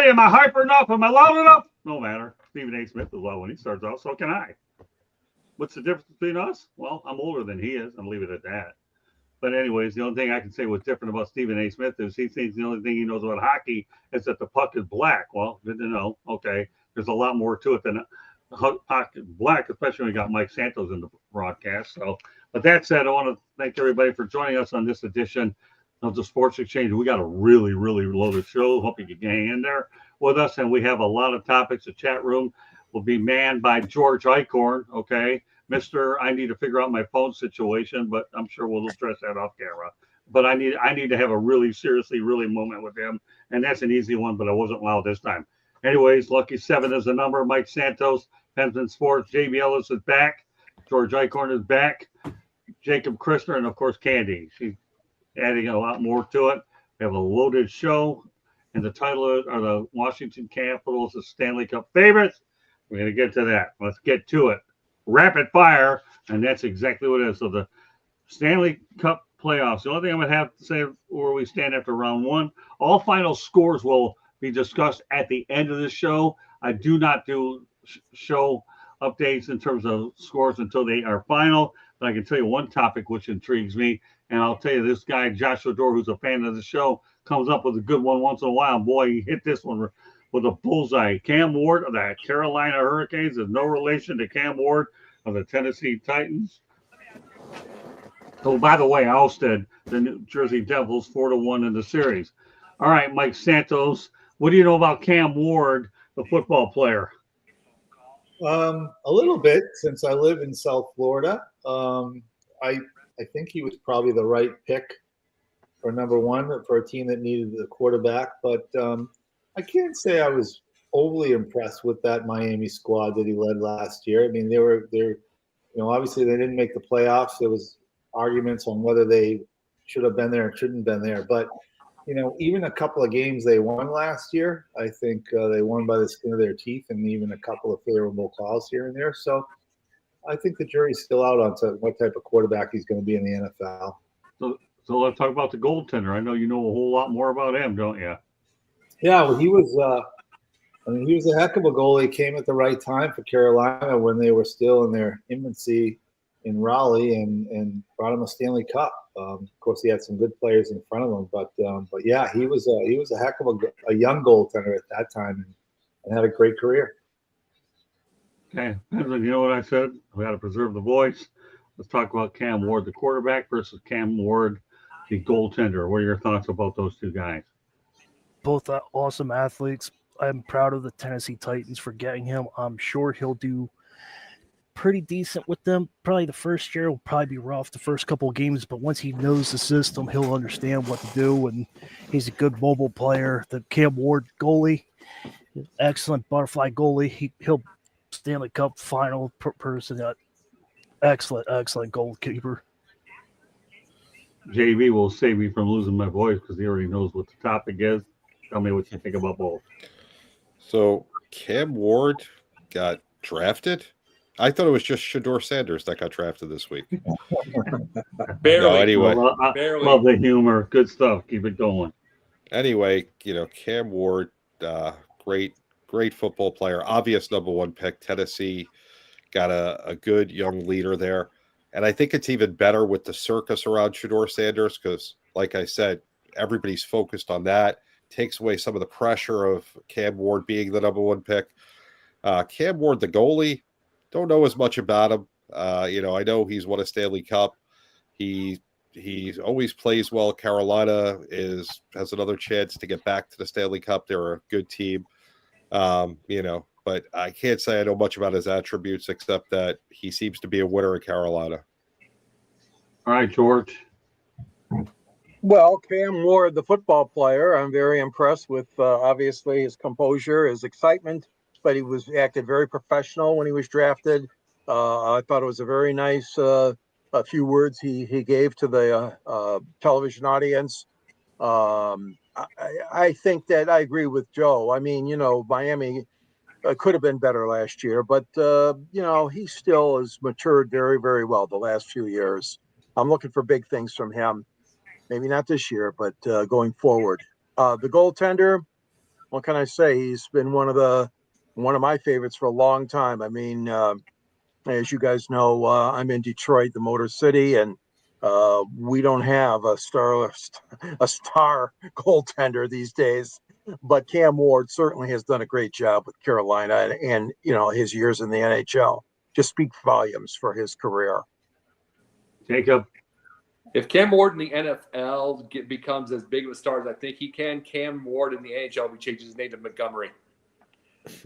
Am I hyper enough? Am I loud enough? No matter. Stephen A. Smith is loud when he starts out, so can I. What's the difference between us? Well, I'm older than he is. I'll leave it at that. But anyways, the only thing I can say was different about Stephen A. Smith is he thinks the only thing he knows about hockey is that the puck is black. Well, good to know. Okay, there's a lot more to it than puck is black, especially when we got Mike Santos in the broadcast. So, but that said, I want to thank everybody for joining us on this edition of the Sports Exchange. We got a really, really loaded show. Hope you can hang in there with us, and we have a lot of topics. The chat room will be manned by George Eichhorn. Okay. Mr. I need to figure out my phone situation, but I'm sure we'll address that off camera. But I need to have a really moment with him, and that's an easy one, but I wasn't loud this time. Anyways, Lucky 7 is the number. Mike Santos, Penzance Sports, JB Ellis is back. George Eichhorn is back. Jacob Christner, and of course Candy. She's adding a lot more to it. We have a loaded show, and the title are the Washington Capitals, the Stanley Cup favorites. We're going to get to that. Let's get to it. Rapid fire, and that's exactly what it is. So the Stanley Cup playoffs. The only thing I'm going to have to say where we stand after round one, all final scores will be discussed at the end of the show. I do not do show updates in terms of scores until they are final, but I can tell you one topic which intrigues me, and I'll tell you this guy, Joshua Dorr, who's a fan of the show, comes up with a good one once in a while. Boy, he hit this one with a bullseye. Cam Ward of the Carolina Hurricanes is no relation to Cam Ward of the Tennessee Titans. Oh, by the way, I ousted the New Jersey Devils 4-1 in the series. All right, Mike Santos, what do you know about Cam Ward, the football player? A little bit, since I live in South Florida. I think he was probably the right pick for number one for a team that needed a quarterback, but I can't say I was overly impressed with that Miami squad that he led last year. I mean, obviously they didn't make the playoffs. There was arguments on whether they should have been there and shouldn't have been there. But, even a couple of games they won last year, I think they won by the skin of their teeth, and even a couple of favorable calls here and there. So I think the jury's still out on what type of quarterback he's going to be in the NFL. So let's talk about the goaltender. I know you know a whole lot more about him, don't you? Yeah, well, he was a heck of a goalie. He came at the right time for Carolina when they were still in their infancy in Raleigh, and brought him a Stanley Cup. Of course, he had some good players in front of him, but yeah, he was a heck of a young goaltender at that time, and had a great career. Okay, you know what I said? We got to preserve the voice. Let's talk about Cam Ward, the quarterback, versus Cam Ward, the goaltender. What are your thoughts about those two guys? Both awesome athletes. I'm proud of the Tennessee Titans for getting him. I'm sure he'll do pretty decent with them. Probably the first year will probably be rough, the first couple of games, but once he knows the system, he'll understand what to do, and he's a good mobile player. The Cam Ward goalie, excellent butterfly goalie. He'll Stanley Cup final person. Excellent goalkeeper. JB will save me from losing my voice because he already knows what the topic is. Tell me what you think about both. So Cam Ward got drafted. I thought it was just Shedeur Sanders that got drafted this week. Barely. No, anyway, I love the humor. Good stuff. Keep it going. Anyway, Cam Ward, great football player. Obvious number one pick. Tennessee got a good young leader there. And I think it's even better with the circus around Shedeur Sanders because, like I said, everybody's focused on that. Takes away some of the pressure of Cam Ward being the number one pick. Cam Ward, the goalie, don't know as much about him. I know he's won a Stanley Cup. He always plays well. Carolina has another chance to get back to the Stanley Cup. They're a good team. But I can't say I know much about his attributes except that he seems to be a winner in Carolina. All right, George. Well, Cam Ward, the football player, I'm very impressed with, obviously, his composure, his excitement, but he acted very professional when he was drafted. I thought it was a very nice a few words he gave to the television audience. I think that I agree with Joe. I mean, Miami could have been better last year, but, he still has matured very, very well the last few years. I'm looking for big things from him. Maybe not this year, but going forward. The goaltender, what can I say? He's been one of my favorites for a long time. I mean, as you guys know, I'm in Detroit, the Motor City, and we don't have a star goaltender these days. But Cam Ward certainly has done a great job with Carolina, and his years in the NHL just speak volumes for his career. Jacob. If Cam Ward in the NFL becomes as big of a star as I think he can, Cam Ward in the NHL, we change his name to Montgomery.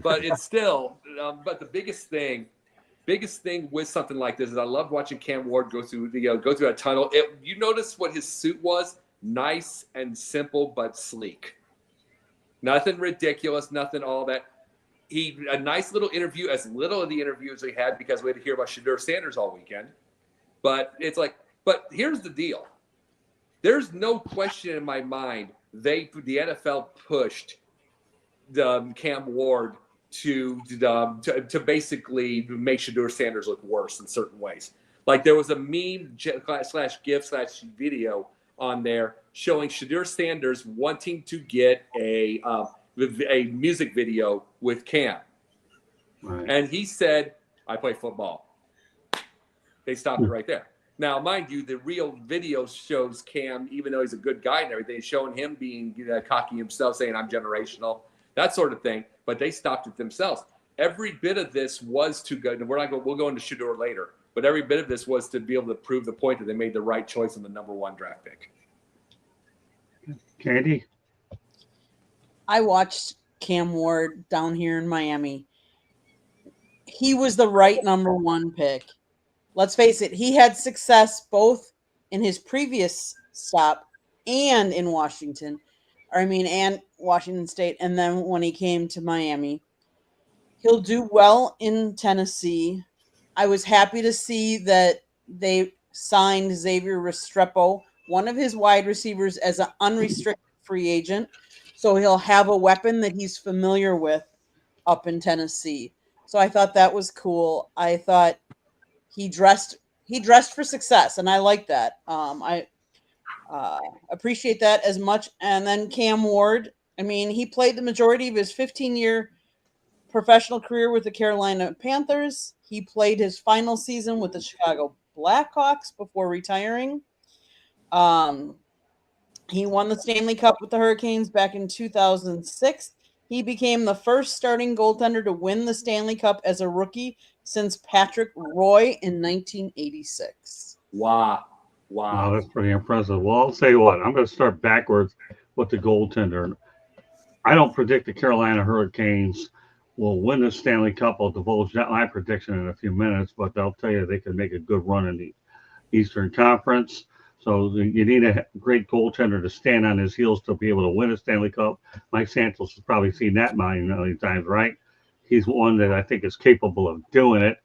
But it's still, but the biggest thing with something like this is I love watching Cam Ward go through that tunnel. You notice what his suit was? Nice and simple, but sleek. Nothing ridiculous, nothing all that. A nice little interview, as little of the interviews we had because we had to hear about Shedeur Sanders all weekend. But it's like, but here's the deal. There's no question in my mind the NFL pushed Cam Ward to basically make Shedeur Sanders look worse in certain ways. Like there was a meme / GIF / video on there showing Shedeur Sanders wanting to get a music video with Cam. Right. And he said, I play football. They stopped it right there. Now, mind you, the real video shows Cam, even though he's a good guy and everything, showing him being cocky himself, saying I'm generational, that sort of thing. But they stopped it themselves. Every bit of this was to go. We'll go into Shedeur later, but every bit of this was to be able to prove the point that they made the right choice on the #1 draft pick. Candy. I watched Cam Ward down here in Miami. He was the right #1 pick. Let's face it, he had success both in his previous stop and in Washington. And Washington State. And then when he came to Miami, he'll do well in Tennessee. I was happy to see that they signed Xavier Restrepo, one of his wide receivers, as an unrestricted free agent. So he'll have a weapon that he's familiar with up in Tennessee. So I thought that was cool. I thought he dressed for success, and I like that. I appreciate that as much. And then Cam Ward, he played the majority of his 15-year professional career with the Carolina Panthers. He played his final season with the Chicago Blackhawks before retiring. He won the Stanley Cup with the Hurricanes back in 2006. He became the first starting goaltender to win the Stanley Cup as a rookie since Patrick Roy in 1986. Wow, that's pretty impressive. Well, I'll tell you what. I'm going to start backwards with the goaltender. I don't predict the Carolina Hurricanes will win the Stanley Cup. I'll divulge my prediction in a few minutes, but I'll tell you they can make a good run in the Eastern Conference. So you need a great goaltender to stand on his heels to be able to win a Stanley Cup. Mike Santos has probably seen that many times, right? He's one that I think is capable of doing it.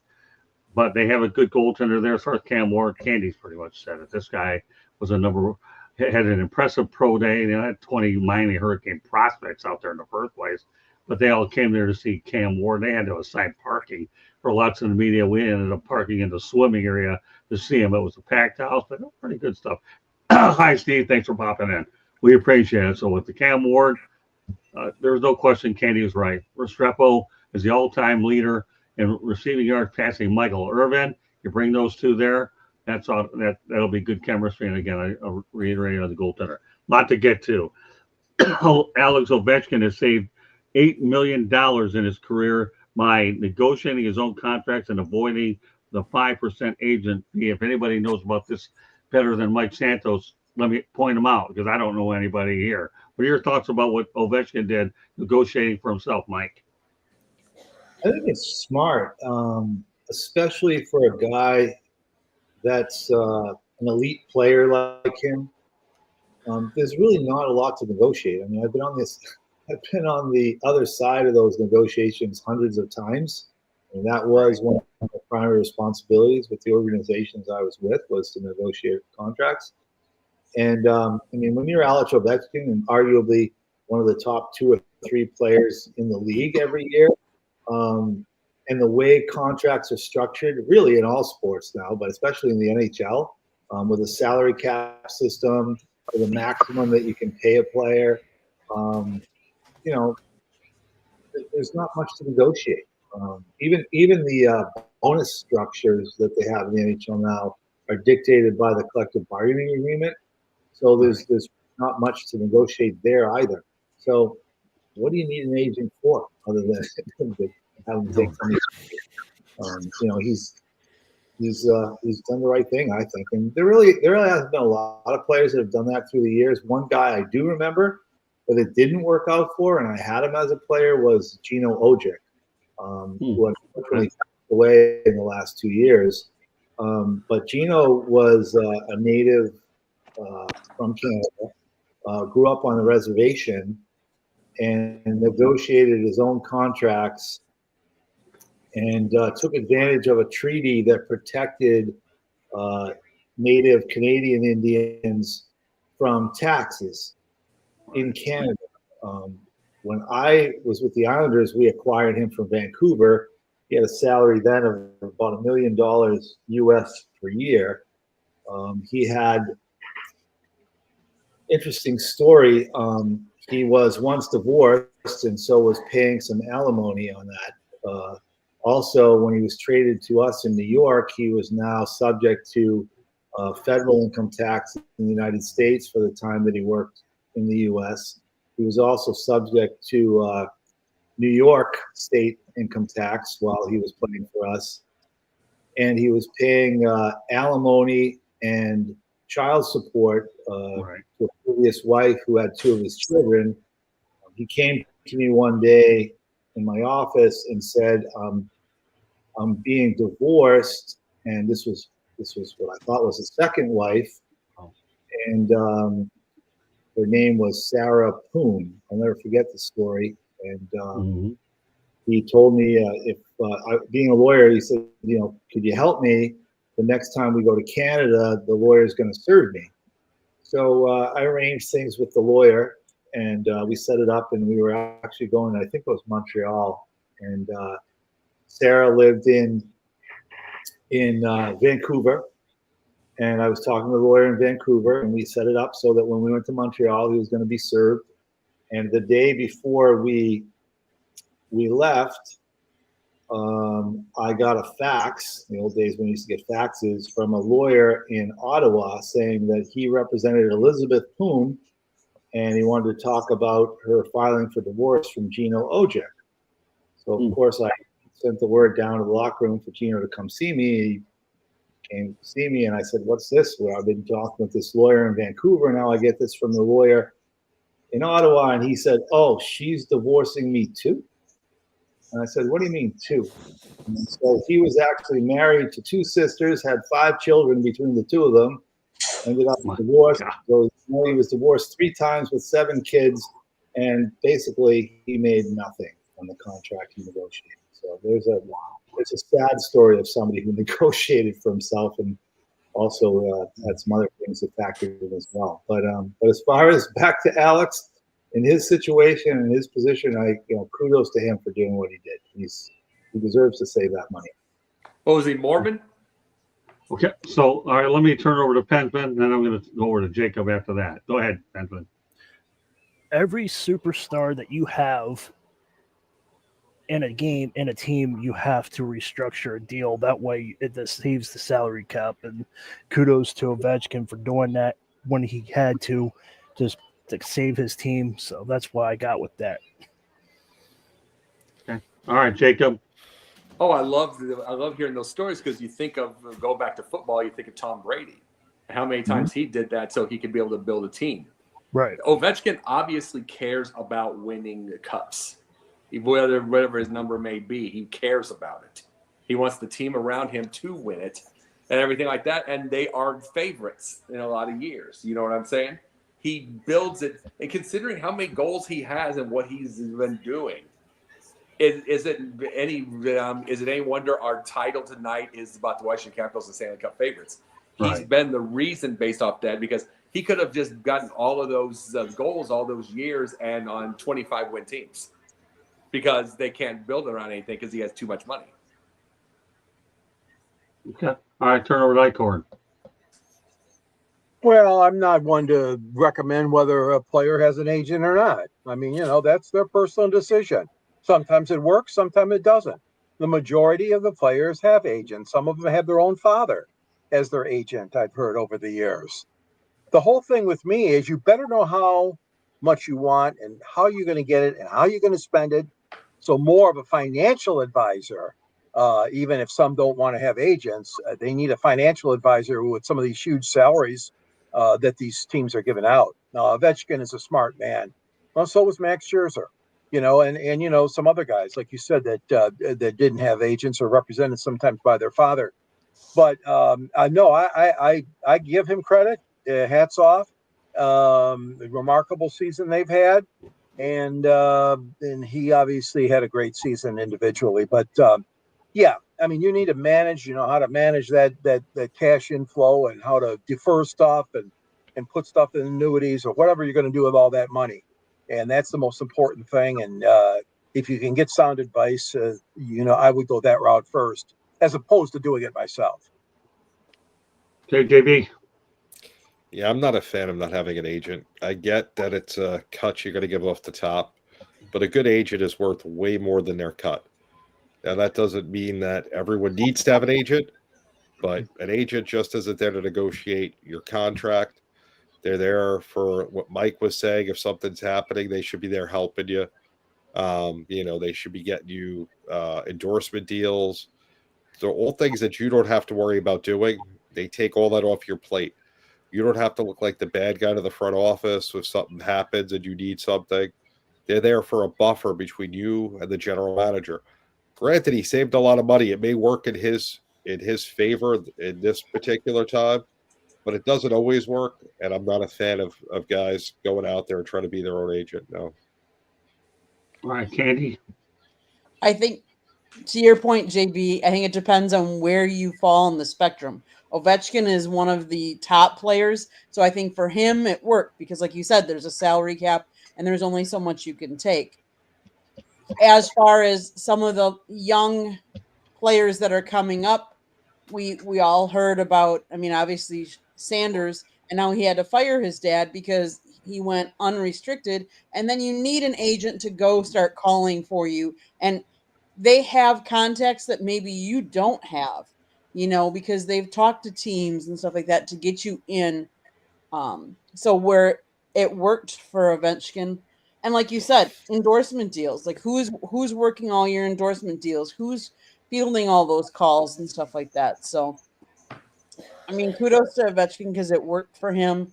But they have a good goaltender there. As far as Cam Ward, Candy's pretty much said it. This guy was had an impressive pro day. They had 20 Miami Hurricane prospects out there in the first place. But they all came there to see Cam Ward. They had to assign parking for lots of the media. We ended up parking in the swimming area to see him. It was a packed house, but pretty good stuff. Hi, Steve. Thanks for popping in. We appreciate it. So with the Cam Ward, there's no question Candy was right. Restrepo is the all-time leader in receiving yards, passing Michael Irvin. You bring those two there, that'll be good chemistry. And again, I reiterate on the goaltender. A lot to get to. Alex Ovechkin has saved $8 million in his career by negotiating his own contracts and avoiding the 5% agent fee. If anybody knows about this better than Mike Santos, let me point him out because I don't know anybody here. What are your thoughts about what Ovechkin did negotiating for himself, Mike? I think it's smart, especially for a guy that's an elite player like him. There's really not a lot to negotiate. I've been on the other side of those negotiations hundreds of times, and that was one of the primary responsibilities with the organizations I was with was to negotiate contracts. And when you're Alex Ovechkin and arguably one of the top 2 or 3 players in the league every year, and the way contracts are structured, really in all sports now, but especially in the NHL, with a salary cap system, or the maximum that you can pay a player, there's not much to negotiate. Even the bonus structures that they have in the NHL now are dictated by the collective bargaining agreement. So there's not much to negotiate there either. So what do you need an agent for other than to have him take some? He's done the right thing, I think, and there really has been a lot of players that have done that through the years. One guy I do remember that it didn't work out for, and I had him as a player, was Gino Ojic, who unfortunately passed away in the last 2 years. But Gino was a native from Canada, grew up on the reservation, and negotiated his own contracts and took advantage of a treaty that protected native Canadian Indians from taxes in Canada. When I was with the Islanders, we acquired him from Vancouver. He had a salary then of about $1 million US per year. He had interesting story. He was once divorced and so was paying some alimony on that. Also, when he was traded to us in New York, he was now subject to federal income tax in the United States for the time that he worked in the U.S. He was also subject to New York state income tax while he was playing for us. And he was paying alimony and child support to a previous wife who had 2 of his children. He came to me one day in my office and said, I'm being divorced, and this was what I thought was his second wife, and her name was Sarah Poon. I'll never forget the story. And he told me being a lawyer, he said, could you help me? The next time we go to Canada, the lawyer is going to serve me. So I arranged things with the lawyer, and we set it up, and we were actually going, I think it was Montreal, and Sarah lived in Vancouver, and I was talking to the lawyer in Vancouver, and we set it up so that when we went to Montreal, he was going to be served. And the day before we left, I got a fax, in the old days when we used to get faxes, from a lawyer in Ottawa saying that he represented Elizabeth Poon, and he wanted to talk about her filing for divorce from Gino Ojic. So, of course, I sent the word down to the locker room for Gino to come see me. He came to see me, and I said, what's this? Well, I've been talking with this lawyer in Vancouver. Now I get this from the lawyer in Ottawa. And he said, oh, she's divorcing me too? And I said, what do you mean two? And so he was actually married to 2 sisters, had 5 children between the 2 of them, ended up divorced. So he was divorced 3 times with 7 kids, and basically he made nothing on the contract he negotiated. So there's a sad story of somebody who negotiated for himself and also had some other things that factored in as well. But as far as back to Alex, in his situation and his position, kudos to him for doing what he did. He deserves to save that money. Oh, was he Mormon? Okay, so all right, let me turn over to Penman, and then I'm going to go over to Jacob after that. Go ahead, Penman. Every superstar that you have in a game, in a team, you have to restructure a deal. That way it saves the salary cap. And kudos to Ovechkin for doing that when he had to, just to save his team. So that's why I got with that. Okay. All right, Jacob. Oh, I love hearing those stories, because you think of, go back to football, you think of Tom Brady, how many times he did that so he could be able to build a team. Right. Ovechkin obviously cares about winning the cups. Whatever his number may be, he cares about it. He wants the team around him to win it and everything like that. And they are favorites in a lot of years. You know what I'm saying? He builds it. And considering how many goals he has and what he's been doing, is it any wonder our title tonight is about the Washington Capitals and Stanley Cup favorites? He's been the reason based off that, because he could have just gotten all of those goals all those years and on 25 win teams, because they can't build around anything because he has too much money. Okay. All right, turn over to Eichhorn. Well, I'm not one to recommend whether a player has an agent or not. I mean, that's their personal decision. Sometimes it works, sometimes it doesn't. The majority of the players have agents. Some of them have their own father as their agent, I've heard over the years. The whole thing with me is you better know how much you want and how you're going to get it and how you're going to spend it. So more of a financial advisor, even if some don't want to have agents, they need a financial advisor with some of these huge salaries that these teams are giving out. Now, Ovechkin is a smart man. Well, so was Max Scherzer, and some other guys, like you said, that didn't have agents or represented sometimes by their father. But I give him credit. Hats off. The remarkable season they've had, and he obviously had a great season individually. But yeah, I mean, you need to manage. How to manage that cash inflow and how to defer stuff and put stuff in annuities or whatever you're going to do with all that money. And that's the most important thing. And if you can get sound advice, I would go that route first, as opposed to doing it myself. Okay, JB. Yeah, I'm not a fan of not having an agent. I get that it's a cut you're going to give off the top, but a good agent is worth way more than their cut. Now, that doesn't mean that everyone needs to have an agent, but an agent just isn't there to negotiate your contract. They're there for what Mike was saying. If something's happening, they should be there helping you. They should be getting you endorsement deals. So all things that you don't have to worry about doing. They take all that off your plate. You don't have to look like the bad guy to the front office if something happens and you need something. They're there for a buffer between you and the general manager. Granted, he saved a lot of money. It may work in his favor in this particular time, but it doesn't always work. And I'm not a fan of guys going out there and trying to be their own agent. No. All right, Candy. I think, to your point, JB, I think it depends on where you fall on the spectrum. Ovechkin is one of the top players, so I think for him it worked because, like you said, there's a salary cap and there's only so much you can take. As far as some of the young players that are coming up, we all heard about, I mean, obviously Sanders, and now he had to fire his dad because he went unrestricted, and then you need an agent to go start calling for you, and they have contacts that maybe you don't have, because they've talked to teams and stuff like that to get you in. So where it worked for Ovechkin, and like you said, endorsement deals, like who's working all your endorsement deals, who's fielding all those calls and stuff like that. So, I mean, kudos to Ovechkin because it worked for him.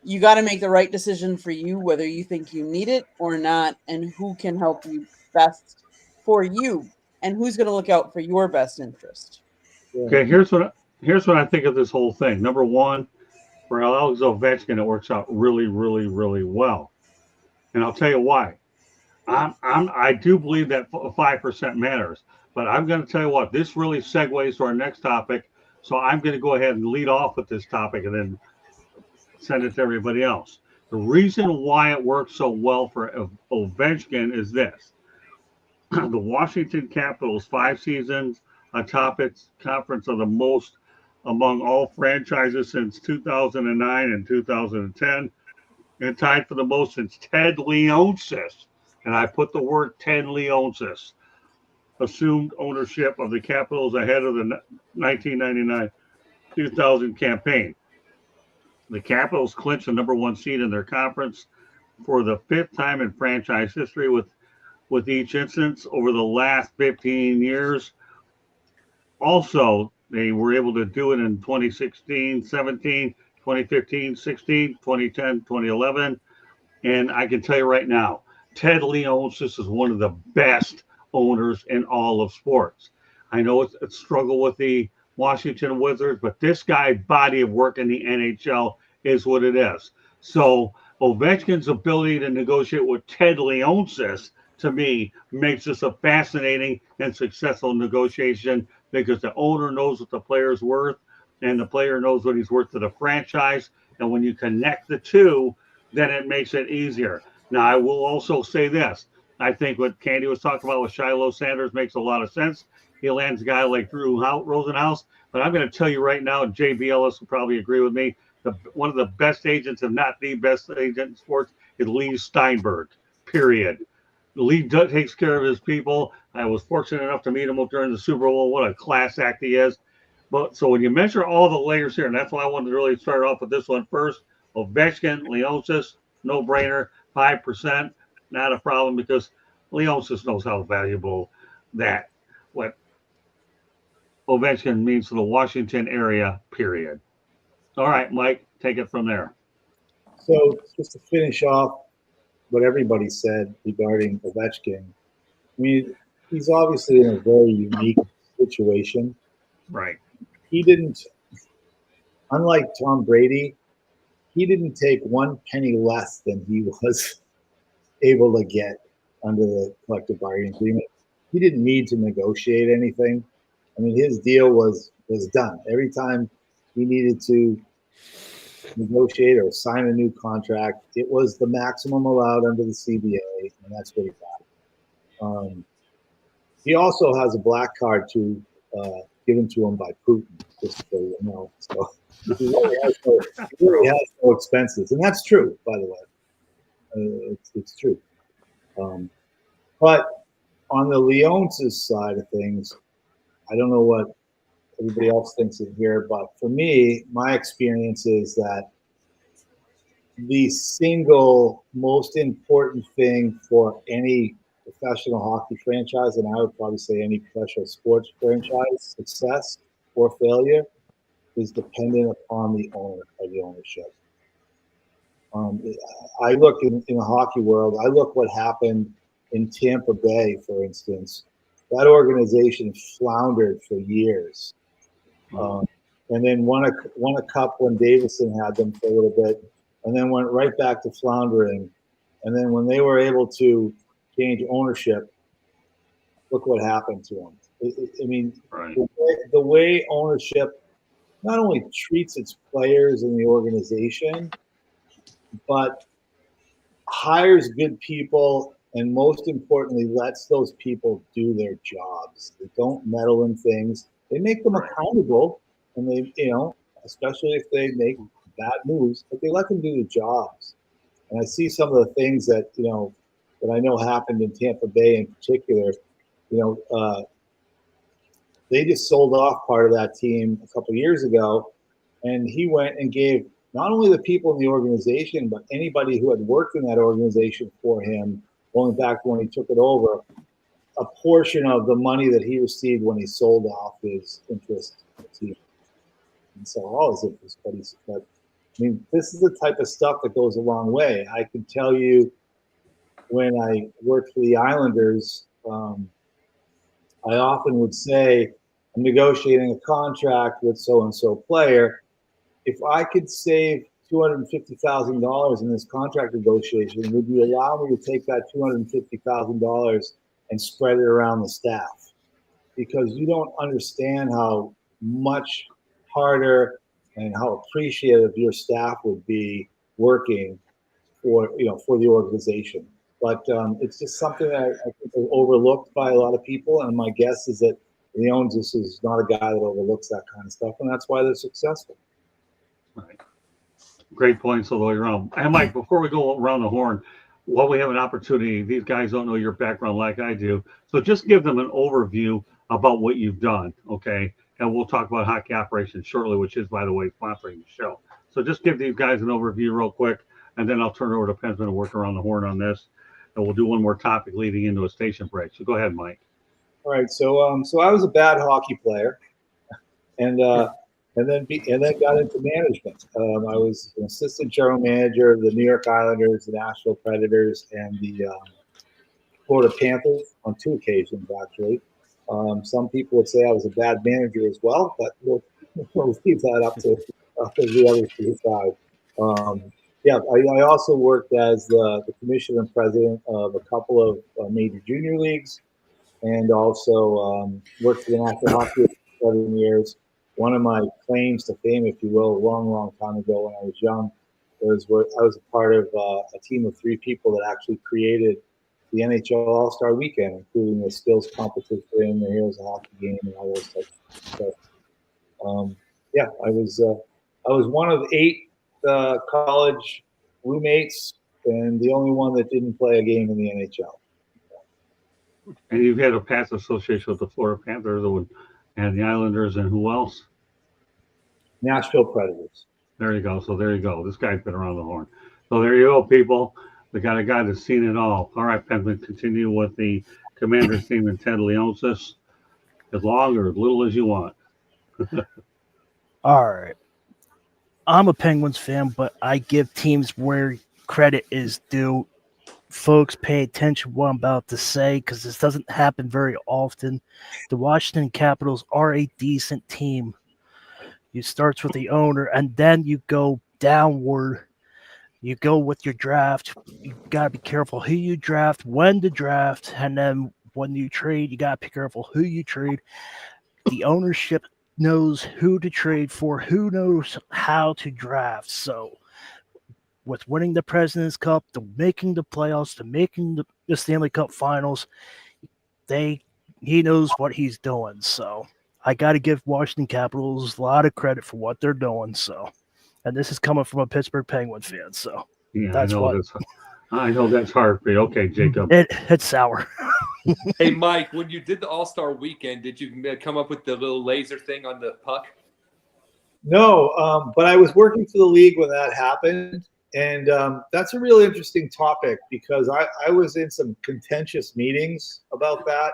You got to make the right decision for you, whether you think you need it or not, and who can help you best for you, and who's going to look out for your best interest. Okay, here's what I think of this whole thing. Number one, for Alex Ovechkin, it works out really, really, really well, and I'll tell you why. I do believe that 5% matters, but I'm going to tell you what. This really segues to our next topic, so I'm going to go ahead and lead off with this topic, and then send it to everybody else. The reason why it works so well for Ovechkin is this. The Washington Capitals 5 seasons atop its conference are the most among all franchises since 2009 and 2010, and tied for the most since Ted Leonsis, and I put the word Ted Leonsis, assumed ownership of the Capitals ahead of the 1999-2000 campaign. The Capitals clinched the number 1 seed in their conference for the 5th time in franchise history with each instance over the last 15 years. Also, they were able to do it in 2016, 17, 2015, 16, 2010, 2011. And I can tell you right now, Ted Leonsis is one of the best owners in all of sports. I know it's a struggle with the Washington Wizards, but this guy's body of work in the NHL is what it is. So Ovechkin's ability to negotiate with Ted Leonsis, to me, makes this a fascinating and successful negotiation because the owner knows what the player's worth and the player knows what he's worth to the franchise. And when you connect the two, then it makes it easier. Now, I will also say this. I think what Candy was talking about with Shiloh Sanders makes a lot of sense. He lands a guy like Drew Rosenhaus. But I'm going to tell you right now, J.B. Ellis will probably agree with me, one of the best agents, if not the best agent in sports, is Lee Steinberg, period. The league takes care of his people. I was fortunate enough to meet him up during the Super Bowl. What a class act he is. But so when you measure all the layers here, and that's why I wanted to really start off with this one first. Ovechkin, Leonsis, no brainer, 5%, not a problem because Leonsis knows how valuable that what Ovechkin means to the Washington area, period. All right, Mike, take it from there. So just to finish off what everybody said regarding Ovechkin, I mean, he's obviously in a very unique situation. Right. He didn't, unlike Tom Brady, he didn't take one penny less than he was able to get under the collective bargaining agreement. He didn't need to negotiate anything. I mean, his deal was done. Every time he needed to negotiate or sign a new contract, it was the maximum allowed under the CBA, and that's what he got. He also has a black card given to him by Putin, just so you know. So he really has no expenses, and that's true, by the way. It's true. But on the Leonsis side of things, I don't know what everybody else thinks in here, but for me, my experience is that the single most important thing for any professional hockey franchise, and I would probably say any professional sports franchise, success or failure, is dependent upon the owner or the ownership. I look in the hockey world, I look what happened in Tampa Bay, for instance. That organization floundered for years. And then won a cup when Davison had them for a little bit, and then went right back to floundering. And then when they were able to change ownership, look what happened to them. I mean, right. the way ownership not only treats its players in the organization, but hires good people, and most importantly, lets those people do their jobs. They don't meddle in things. They make them accountable, and they, especially if they make bad moves, but they let them do the jobs. And I see some of the things that that I know happened in Tampa Bay in particular. They just sold off part of that team a couple of years ago, and he went and gave not only the people in the organization, but anybody who had worked in that organization for him, going back to when he took it over, a portion of the money that he received when he sold off his interest in the team. And so all his interest, but I mean, this is the type of stuff that goes a long way. I can tell you, when I worked for the Islanders, I often would say, I'm negotiating a contract with so-and-so player. If I could save $250,000 in this contract negotiation, would you allow me to take that $250,000 and spread it around the staff? Because you don't understand how much harder and how appreciative your staff would be working for the organization. But it's just something that I think is overlooked by a lot of people, and my guess is that Leonsis is not a guy that overlooks that kind of stuff, and that's why they're successful. Right. Great points all the way around. And Mike, before we go around the horn, while we have an opportunity, these guys don't know your background like I do, so just give them an overview about what you've done, okay? And we'll talk about hockey operations shortly, which is, by the way, sponsoring the show. So just give these guys an overview real quick, and then I'll turn it over to Pensman and work around the horn on this, and we'll do one more topic leading into a station break. So go ahead, Mike. All right, so I was a bad hockey player, and then got into management. I was an assistant general manager of the New York Islanders, the Nashville Predators, and the Florida Panthers on 2 occasions, actually. Some people would say I was a bad manager as well, but we'll leave that up to the others to decide. I also worked as the commissioner and president of a couple of major junior leagues, and also worked for the National Hockey League for 7 years. One of my claims to fame, if you will, a long, long time ago when I was young, was where I was a part of a team of 3 people that actually created the NHL All-Star Weekend, including the skills competition, the Heroes of Hockey game, and all those types of stuff. I was one of 8 college roommates, and the only one that didn't play a game in the NHL. And you've had a past association with the Florida Panthers and the Islanders and who else? Nashville Predators. There you go. So there you go. This guy's been around the horn. So there you go, people. We got a guy that's seen it all. All right, Penguin, continue with the Commanders team and Ted Leonsis as long or as little as you want. All right. I'm a Penguins fan, but I give teams where credit is due. Folks, pay attention to what I'm about to say because this doesn't happen very often. The Washington Capitals are a decent team. It starts with the owner, and then you go downward. You go with your draft. You got to be careful who you draft, when to draft, and then when you trade, you got to be careful who you trade. The ownership knows who to trade for, who knows how to draft. So with winning the President's Cup, to making the playoffs, to making the Stanley Cup Finals, he knows what he's doing. So I got to give Washington Capitals a lot of credit for what they're doing. So, and this is coming from a Pittsburgh Penguin fan. So Yeah, that's I know that's hard for you. Okay, Jacob. It's sour. Hey, Mike, when you did the All-Star Weekend, did you come up with the little laser thing on the puck? No, but I was working for the league when that happened. And that's a really interesting topic because I was in some contentious meetings about that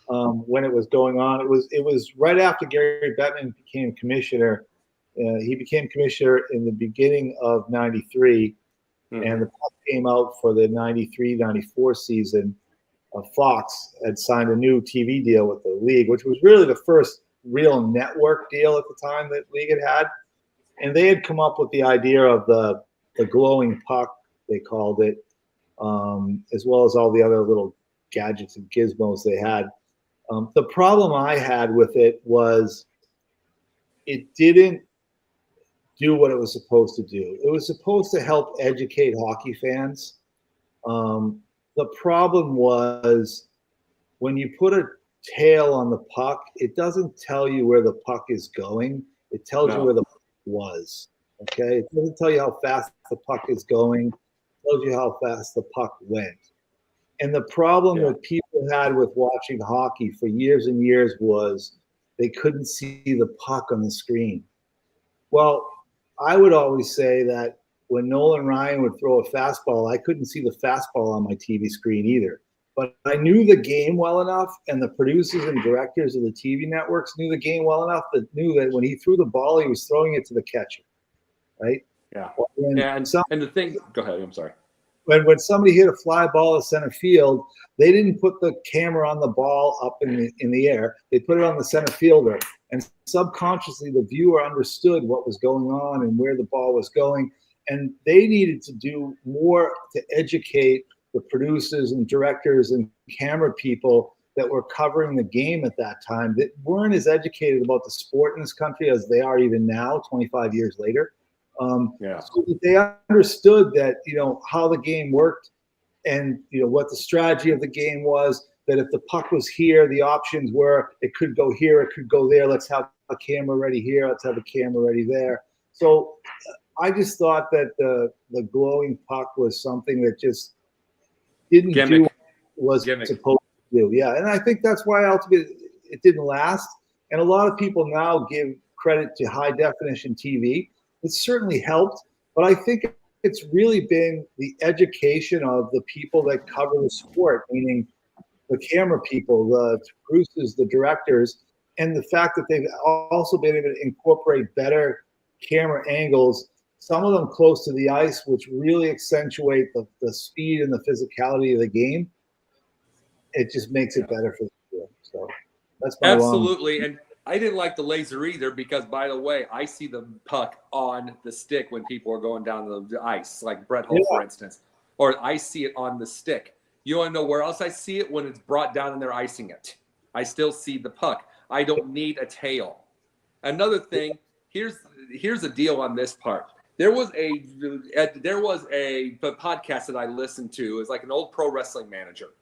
when it was going on. It was right after Gary Bettman became commissioner. He became commissioner in the beginning of '93, and the puck came out for the '93-'94 season. Fox had signed a new TV deal with the league, which was really the first real network deal at the time that league had. And they had come up with the idea of the glowing puck, they called it, as well as all the other little gadgets and gizmos they had. The problem I had with it was it didn't do what it was supposed to do. It was supposed to help educate hockey fans. The problem was when you put a tail on the puck, it doesn't tell you where the puck is going. It tells you where the puck was. Okay, it doesn't tell you how fast the puck is going. It tells you how fast the puck went. And the problem that people had with watching hockey for years and years was they couldn't see the puck on the screen. Well, I would always say that when Nolan Ryan would throw a fastball, I couldn't see the fastball on my TV screen either. But I knew the game well enough, and the producers and directors of the TV networks knew the game well enough that knew that when he threw the ball, he was throwing it to the catcher. Right? Yeah. And the thing, go ahead. I'm sorry. When somebody hit a fly ball to center field, they didn't put the camera on the ball up in the air. They put it on the center fielder. And subconsciously, the viewer understood what was going on and where the ball was going. And they needed to do more to educate the producers and directors and camera people that were covering the game at that time that weren't as educated about the sport in this country as they are even now, 25 years later. So that they understood that, how the game worked and, what the strategy of the game was, that if the puck was here, the options were it could go here, it could go there. Let's have a camera ready here. Let's have a camera ready there. So I just thought that the glowing puck was something that just didn't do what it was supposed to do. Yeah, and I think that's why ultimately it didn't last. And a lot of people now give credit to high definition TV. It certainly helped, but I think it's really been the education of the people that cover the sport, meaning the camera people, the producers, the directors, and the fact that they've also been able to incorporate better camera angles, some of them close to the ice, which really accentuate the speed and the physicality of the game. It just makes it better for the field. So that's my absolutely. And I didn't like the laser either because, by the way, I see the puck on the stick when people are going down the ice, like Brett Hull, for instance, or I see it on the stick. You want to know where else I see it? When it's brought down and they're icing it. I still see the puck. I don't need a tail. Another thing, here's the deal on this part. There was a podcast that I listened to. It's like an old pro wrestling manager.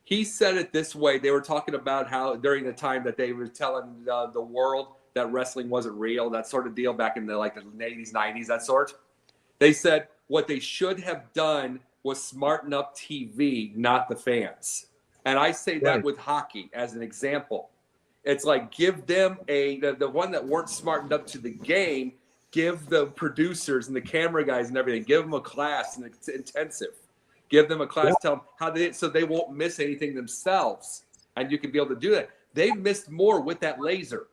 He said it this way. They were talking about how during the time that they were telling the world that wrestling wasn't real, that sort of deal back in the 80s, 90s, that sort. They said what they should have done was smarten up TV, not the fans. And I say that with hockey as an example. It's like give them the one that weren't smartened up to the game, give the producers and the camera guys and everything, give them a class and it's intensive. Give them a class, tell them how so they won't miss anything themselves. And you can be able to do that. They missed more with that laser.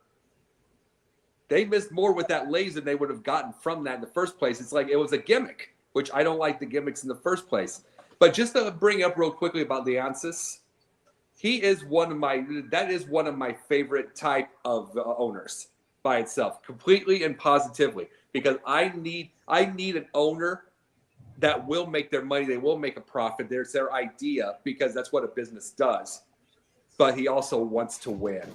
They missed more with that laser than they would have gotten from that in the first place. It's like it was a gimmick, which I don't like the gimmicks in the first place. But just to bring up real quickly about Leonsis, that is one of my favorite type of owners by itself, completely and positively, because I need an owner that will make their money. They will make a profit. There's their idea, because that's what a business does. But he also wants to win.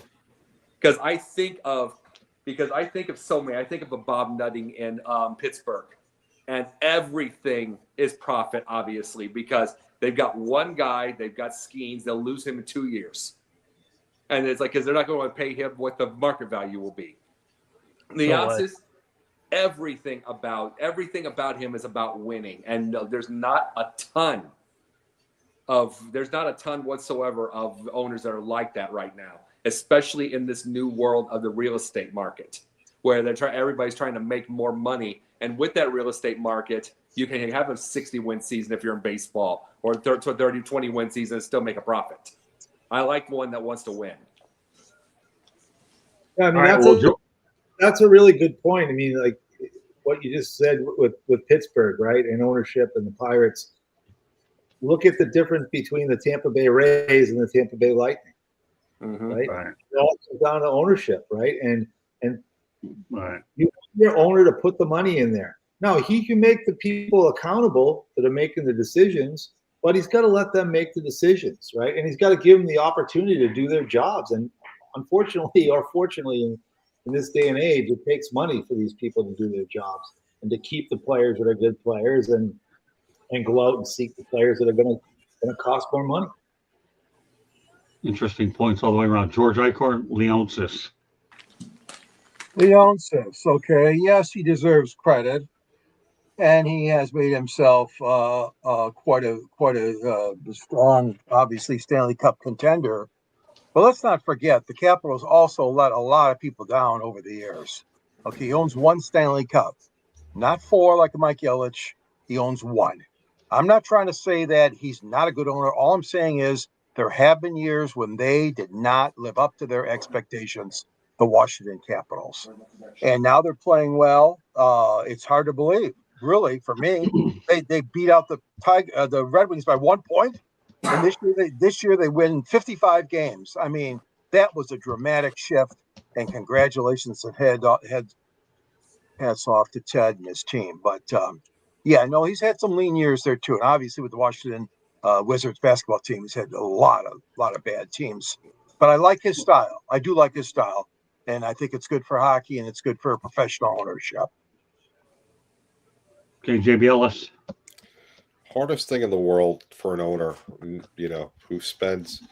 Because I think of so many. I think of a Bob Nutting in Pittsburgh, and everything is profit, obviously, because they've got one guy, they've got Skeens, they'll lose him in 2 years. And it's like, because they're not going to pay him what the market value will be. Leonsis, everything about him is about winning. And there's not a ton whatsoever of owners that are like that right now, especially in this new world of the real estate market, where everybody's trying to make more money. And with that real estate market, you can have a 60-win season if you're in baseball, or 20-win season and still make a profit. I like one that wants to win. Yeah, I mean, that's a really good point. I mean, like what you just said with Pittsburgh, right, and ownership and the Pirates. Look at the difference between the Tampa Bay Rays and the Tampa Bay Lightning, right? It all comes down to ownership, right? And you want your owner to put the money in there. Now, he can make the people accountable that are making the decisions, but he's got to let them make the decisions, right? And he's got to give them the opportunity to do their jobs. And unfortunately, or fortunately, in this day and age, it takes money for these people to do their jobs and to keep the players that are good players and go out and seek the players that are going to cost more money. Interesting points all the way around. George Eichhorn, Leonsis. Leonsis, okay. Yes, he deserves credit. And he has made himself quite a strong, obviously, Stanley Cup contender. But let's not forget, the Capitals also let a lot of people down over the years. Okay, he owns one Stanley Cup, not four like Mike Yelich. He owns one. I'm not trying to say that he's not a good owner. All I'm saying is there have been years when they did not live up to their expectations, the Washington Capitals. And now they're playing well. It's hard to believe. Really, for me, they beat out the Red Wings by 1 point, and this year they win 55 games. I mean, that was a dramatic shift, and congratulations and hats off to Ted and his team. But yeah, no, he's had some lean years there too, and obviously with the Washington Wizards basketball team, he's had a lot of bad teams. But I like his style. I do like his style, and I think it's good for hockey and it's good for professional ownership. Okay, JB Ellis. Hardest thing in the world for an owner, who spends,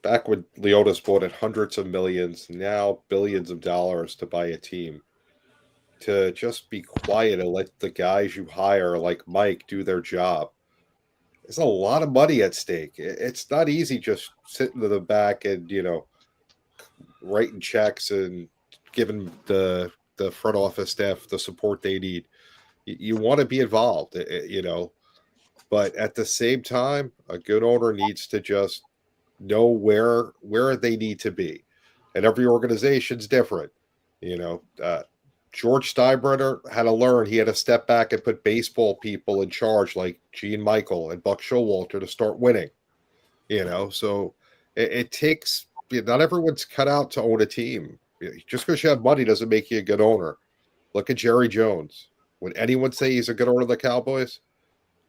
back when Leonis bought it, hundreds of millions, now billions of dollars to buy a team, to just be quiet and let the guys you hire, like Mike, do their job. There's a lot of money at stake. It's not easy just sitting in the back and, writing checks and giving the front office staff the support they need. You want to be involved, but at the same time, a good owner needs to just know where they need to be, and every organization's different. George Steinbrenner had to learn. He had to step back and put baseball people in charge, like Gene Michael and Buck Showalter, to start winning. So it takes. Not everyone's cut out to own a team. Just because you have money doesn't make you a good owner. Look at Jerry Jones. Would anyone say he's a good owner of the Cowboys?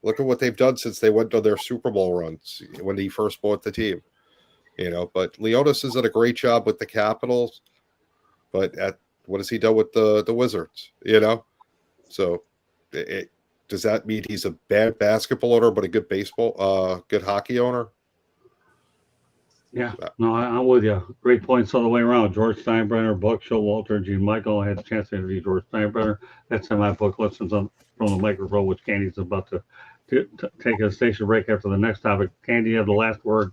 Look at what they've done since they went on their Super Bowl runs when he first bought the team. But Leonis has done a great job with the Capitals. But what has he done with the Wizards? So does that mean he's a bad basketball owner but a good good hockey owner? Yeah, no, I'm with you. Great points all the way around. George Steinbrenner, Buck Showalter, Gene Michael. I had a chance to interview George Steinbrenner. That's in my book, Lessons from the Microphone, which Candy's about to take a station break after the next topic. Candy, you have the last word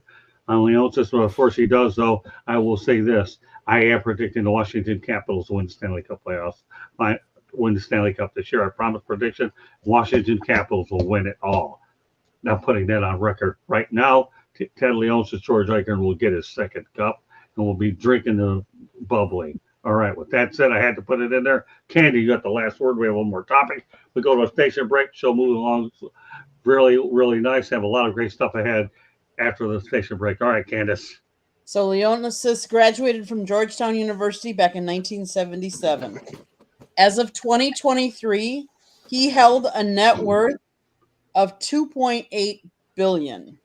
Leonsis, before she does, though, I will say this. I am predicting the Washington Capitals win the Stanley Cup playoffs. Win the Stanley Cup this year. I promise prediction. Washington Capitals will win it all. Now putting that on record right now, Ted Leonsis, George Eichern will get his second cup and will be drinking the bubbly. All right. With that said, I had to put it in there. Candy, you got the last word. We have one more topic. We go to a station break. Show moving along really, really nice. Have a lot of great stuff ahead after the station break. All right, Candace. So Leonis graduated from Georgetown University back in 1977. As of 2023, he held a net worth of $2.8 billion.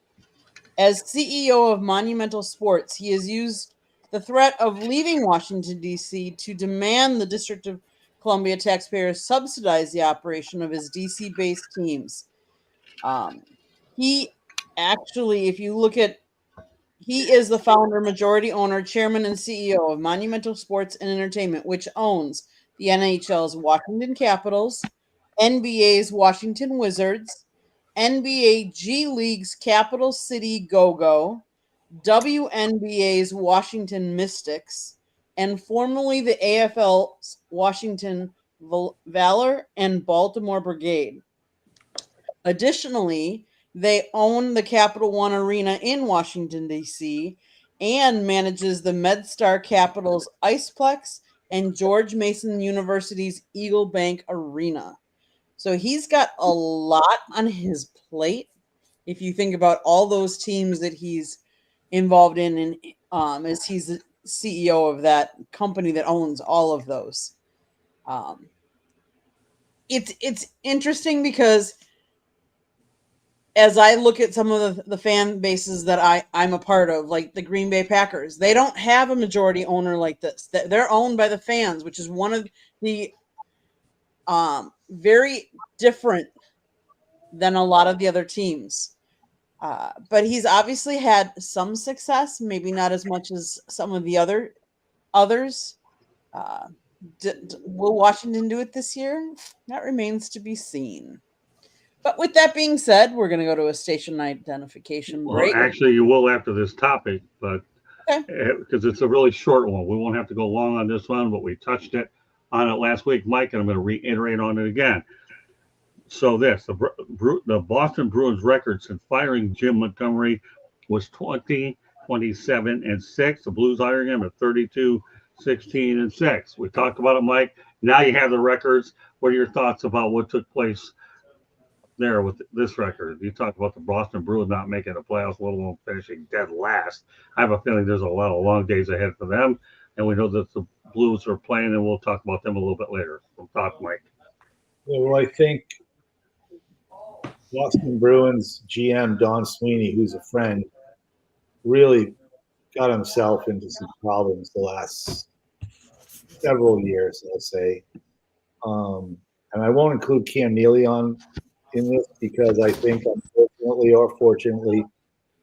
As CEO of Monumental Sports, he has used the threat of leaving Washington, D.C. to demand the District of Columbia taxpayers subsidize the operation of his D.C.-based teams. He actually, if you look at, he is the founder, majority owner, chairman, and CEO of Monumental Sports and Entertainment, which owns the NHL's Washington Capitals, NBA's Washington Wizards, NBA G League's Capital City Go-Go, WNBA's Washington Mystics, and formerly the AFL's Washington Valor and Baltimore Brigade. Additionally, they own the Capital One Arena in Washington, D.C., and manages the MedStar Capital's Iceplex and George Mason University's Eagle Bank Arena. So he's got a lot on his plate. If you think about all those teams that he's involved in as he's the CEO of that company that owns all of those. It's interesting because as I look at some of the fan bases that I'm a part of, like the Green Bay Packers, they don't have a majority owner like this. They're owned by the fans, which is one of the very different than a lot of the other teams. But he's obviously had some success, maybe not as much as some of the others. Will Washington do it this year? That remains to be seen. But with that being said, we're going to go to a station identification break. Well, actually, you will after this topic, but because it's a really short one. We won't have to go long on this one, but we touched on it last week, Mike, and I'm going to reiterate on it again. So the Boston Bruins record since firing Jim Montgomery was 20, 27, and 6. The Blues hiring him at 32, 16, and 6. We talked about it, Mike. Now you have the records. What are your thoughts about what took place there with this record? You talked about the Boston Bruins not making the playoffs, let alone finishing dead last. I have a feeling there's a lot of long days ahead for them, and we know that the Blues are playing, and we'll talk about them a little bit later. So talk, Mike. Yeah, well, I think Boston Bruins GM Don Sweeney, who's a friend, really got himself into some problems the last several years, I'll say. And I won't include Cam Neely in this because I think, unfortunately or fortunately,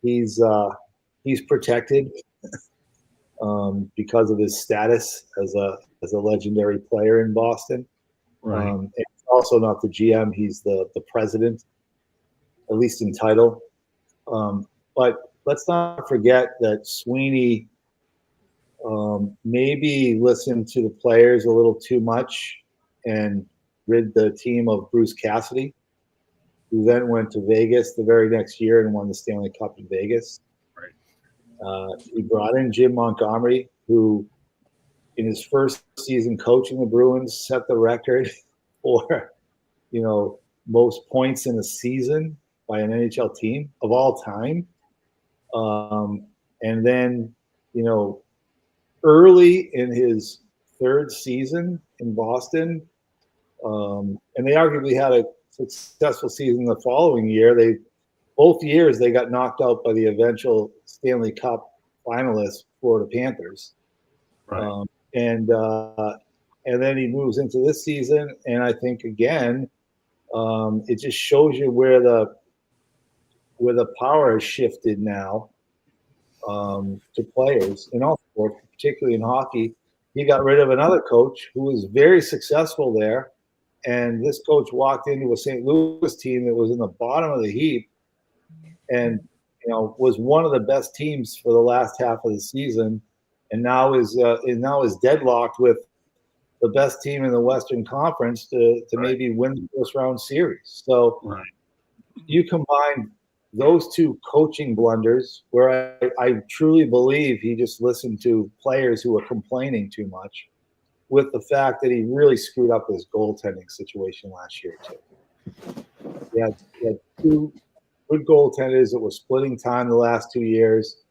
he's protected because of his status as a legendary player in Boston. Right. And he's also not the GM; he's the president, at least in title. But let's not forget that Sweeney maybe listened to the players a little too much and rid the team of Bruce Cassidy, who then went to Vegas the very next year and won the Stanley Cup in Vegas. Right. He brought in Jim Montgomery, who in his first season coaching the Bruins set the record for, most points in a season by an NHL team of all time. And then, early in his third season in Boston, and they arguably had a successful season the following year. Both years they got knocked out by the eventual Stanley Cup finalists, Florida Panthers. Right. And then he moves into this season, and I think again, it just shows you where the power has shifted now to players in all sports, particularly in hockey. He got rid of another coach who was very successful there, and this coach walked into a St. Louis team that was in the bottom of the heap and was one of the best teams for the last half of the season, and now is deadlocked with the best team in the Western Conference to maybe win the first round series. So you combine those two coaching blunders, where I truly believe he just listened to players who were complaining too much, with the fact that he really screwed up his goaltending situation last year too. He had two good goaltenders that were splitting time the last 2 years,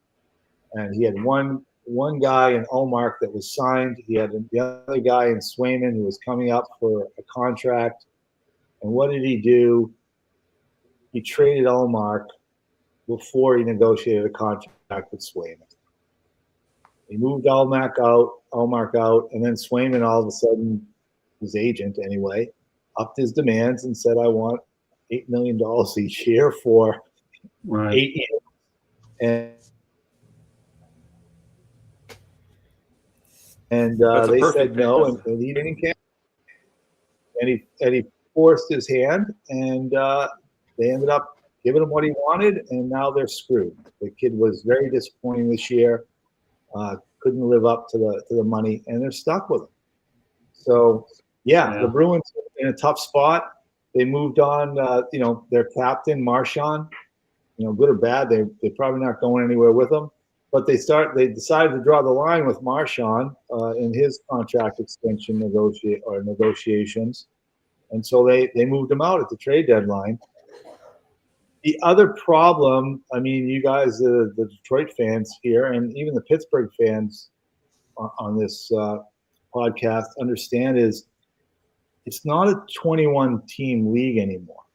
and he had one guy in Olmark that was signed. He had the other guy in Swayman who was coming up for a contract. And what did he do? He traded Olmark before he negotiated a contract with Swayman. He moved Olmark out, and then Swayman all of a sudden, his agent anyway, upped his demands and said, "I want $8 million each year for 8 years." And they said no, and he didn't care. And he forced his hand, and they ended up giving him what he wanted, and now they're screwed. The kid was very disappointing this year. Couldn't live up to the money, and they're stuck with him. So the Bruins are in a tough spot. They moved on. Their captain Marchand. Good or bad, they're probably not going anywhere with him. But they decided to draw the line with Marchand in his contract extension negotiations, and so they moved him out at the trade deadline. The other problem, you guys, the Detroit fans here, and even the Pittsburgh fans on this podcast understand, is it's not a 21-team league anymore.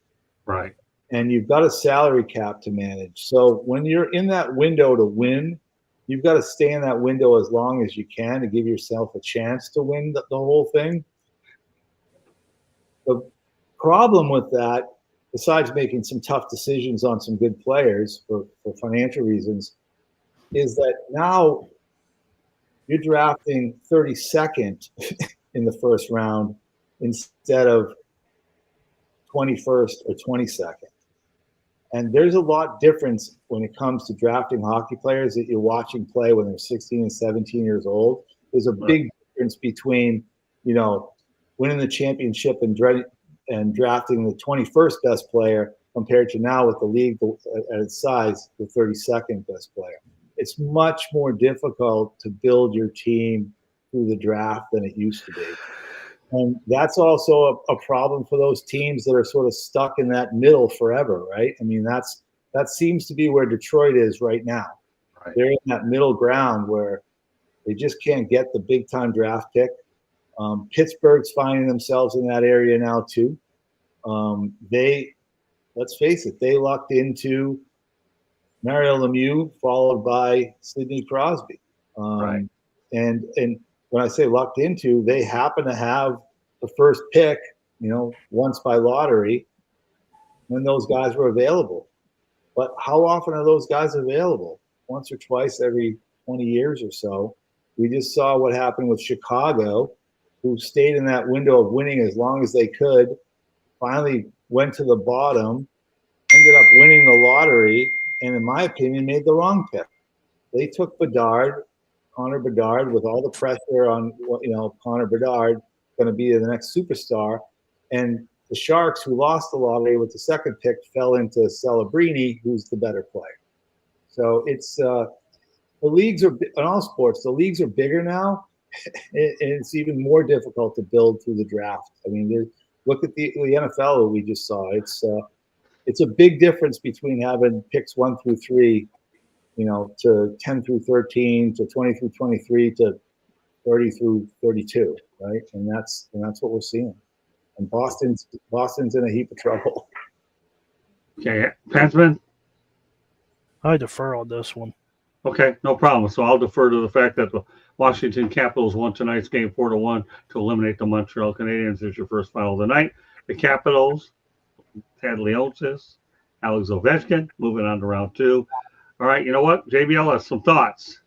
Right. And you've got a salary cap to manage. So when you're in that window to win, you've got to stay in that window as long as you can to give yourself a chance to win the whole thing. The problem with that, besides making some tough decisions on some good players for financial reasons, is that now you're drafting 32nd in the first round instead of 21st or 22nd. And there's a lot difference when it comes to drafting hockey players that you're watching play when they're 16 and 17 years old. There's a big difference between, winning the championship and drafting the 21st best player compared to now with the league at its size, the 32nd best player. It's much more difficult to build your team through the draft than it used to be. And that's also a problem for those teams that are sort of stuck in that middle forever, right? That seems to be where Detroit is right now. Right. They're in that middle ground where they just can't get the big-time draft pick. Pittsburgh's finding themselves in that area now too. Let's face it, they lucked into Mario Lemieux followed by Sidney Crosby. Right. And when I say lucked into, they happen to have the first pick, once by lottery when those guys were available. But how often are those guys available? Once or twice every 20 years or so. We just saw what happened with Chicago, who stayed in that window of winning as long as they could, finally went to the bottom, ended up winning the lottery, and in my opinion, made the wrong pick. They took Connor Bedard, with all the pressure on, Connor Bedard going to be the next superstar. And the Sharks, who lost the lottery with the second pick, fell into Celebrini, who's the better player. So it's the leagues are, in all sports, the leagues are bigger now, and it's even more difficult to build through the draft. Look at the NFL that we just saw. It's a big difference between having picks 1 through 3, to 10 through 13, to 20 through 23, to 30 through 32, right? And that's what we're seeing. And Boston's in a heap of trouble. Okay, Pansman? I defer on this one. Okay, no problem. So I'll defer to the fact that the Washington Capitals won tonight's game 4-1 to eliminate the Montreal Canadiens as your first final of the night. The Capitals had Leonsis, Alex Ovechkin, moving on to round 2. All right, you know what? JBL has some thoughts.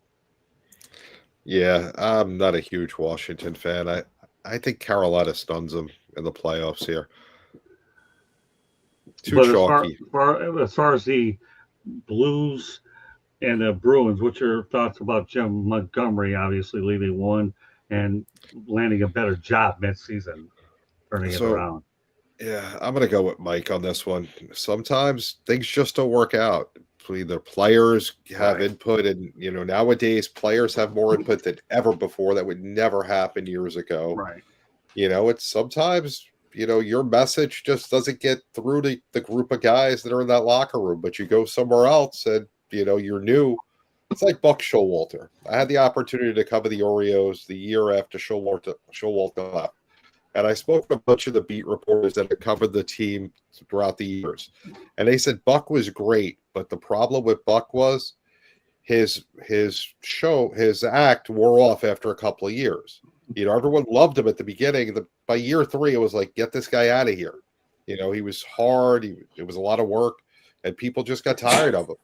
Yeah, I'm not a huge Washington fan. I think Carolina stuns them in the playoffs here. Too chalky. As far as the Blues and the Bruins. What's your thoughts about Jim Montgomery obviously leaving one and landing a better job mid-season, turning it So, around? yeah, I'm going to go with Mike on this one. Sometimes things just don't work out. Either players have Right. input, and nowadays players have more input than ever before. That would never happen years ago. Right. It's sometimes your message just doesn't get through to the group of guys that are in that locker room, but you go somewhere else and you're new. It's like Buck Showalter. I had the opportunity to cover the Orioles the year after Showalter left. And I spoke to a bunch of the beat reporters that had covered the team throughout the years. And they said Buck was great, but the problem with Buck was his act wore off after a couple of years. Everyone loved him at the beginning. By year 3, it was like, get this guy out of here. He was hard. It was a lot of work, and people just got tired of him.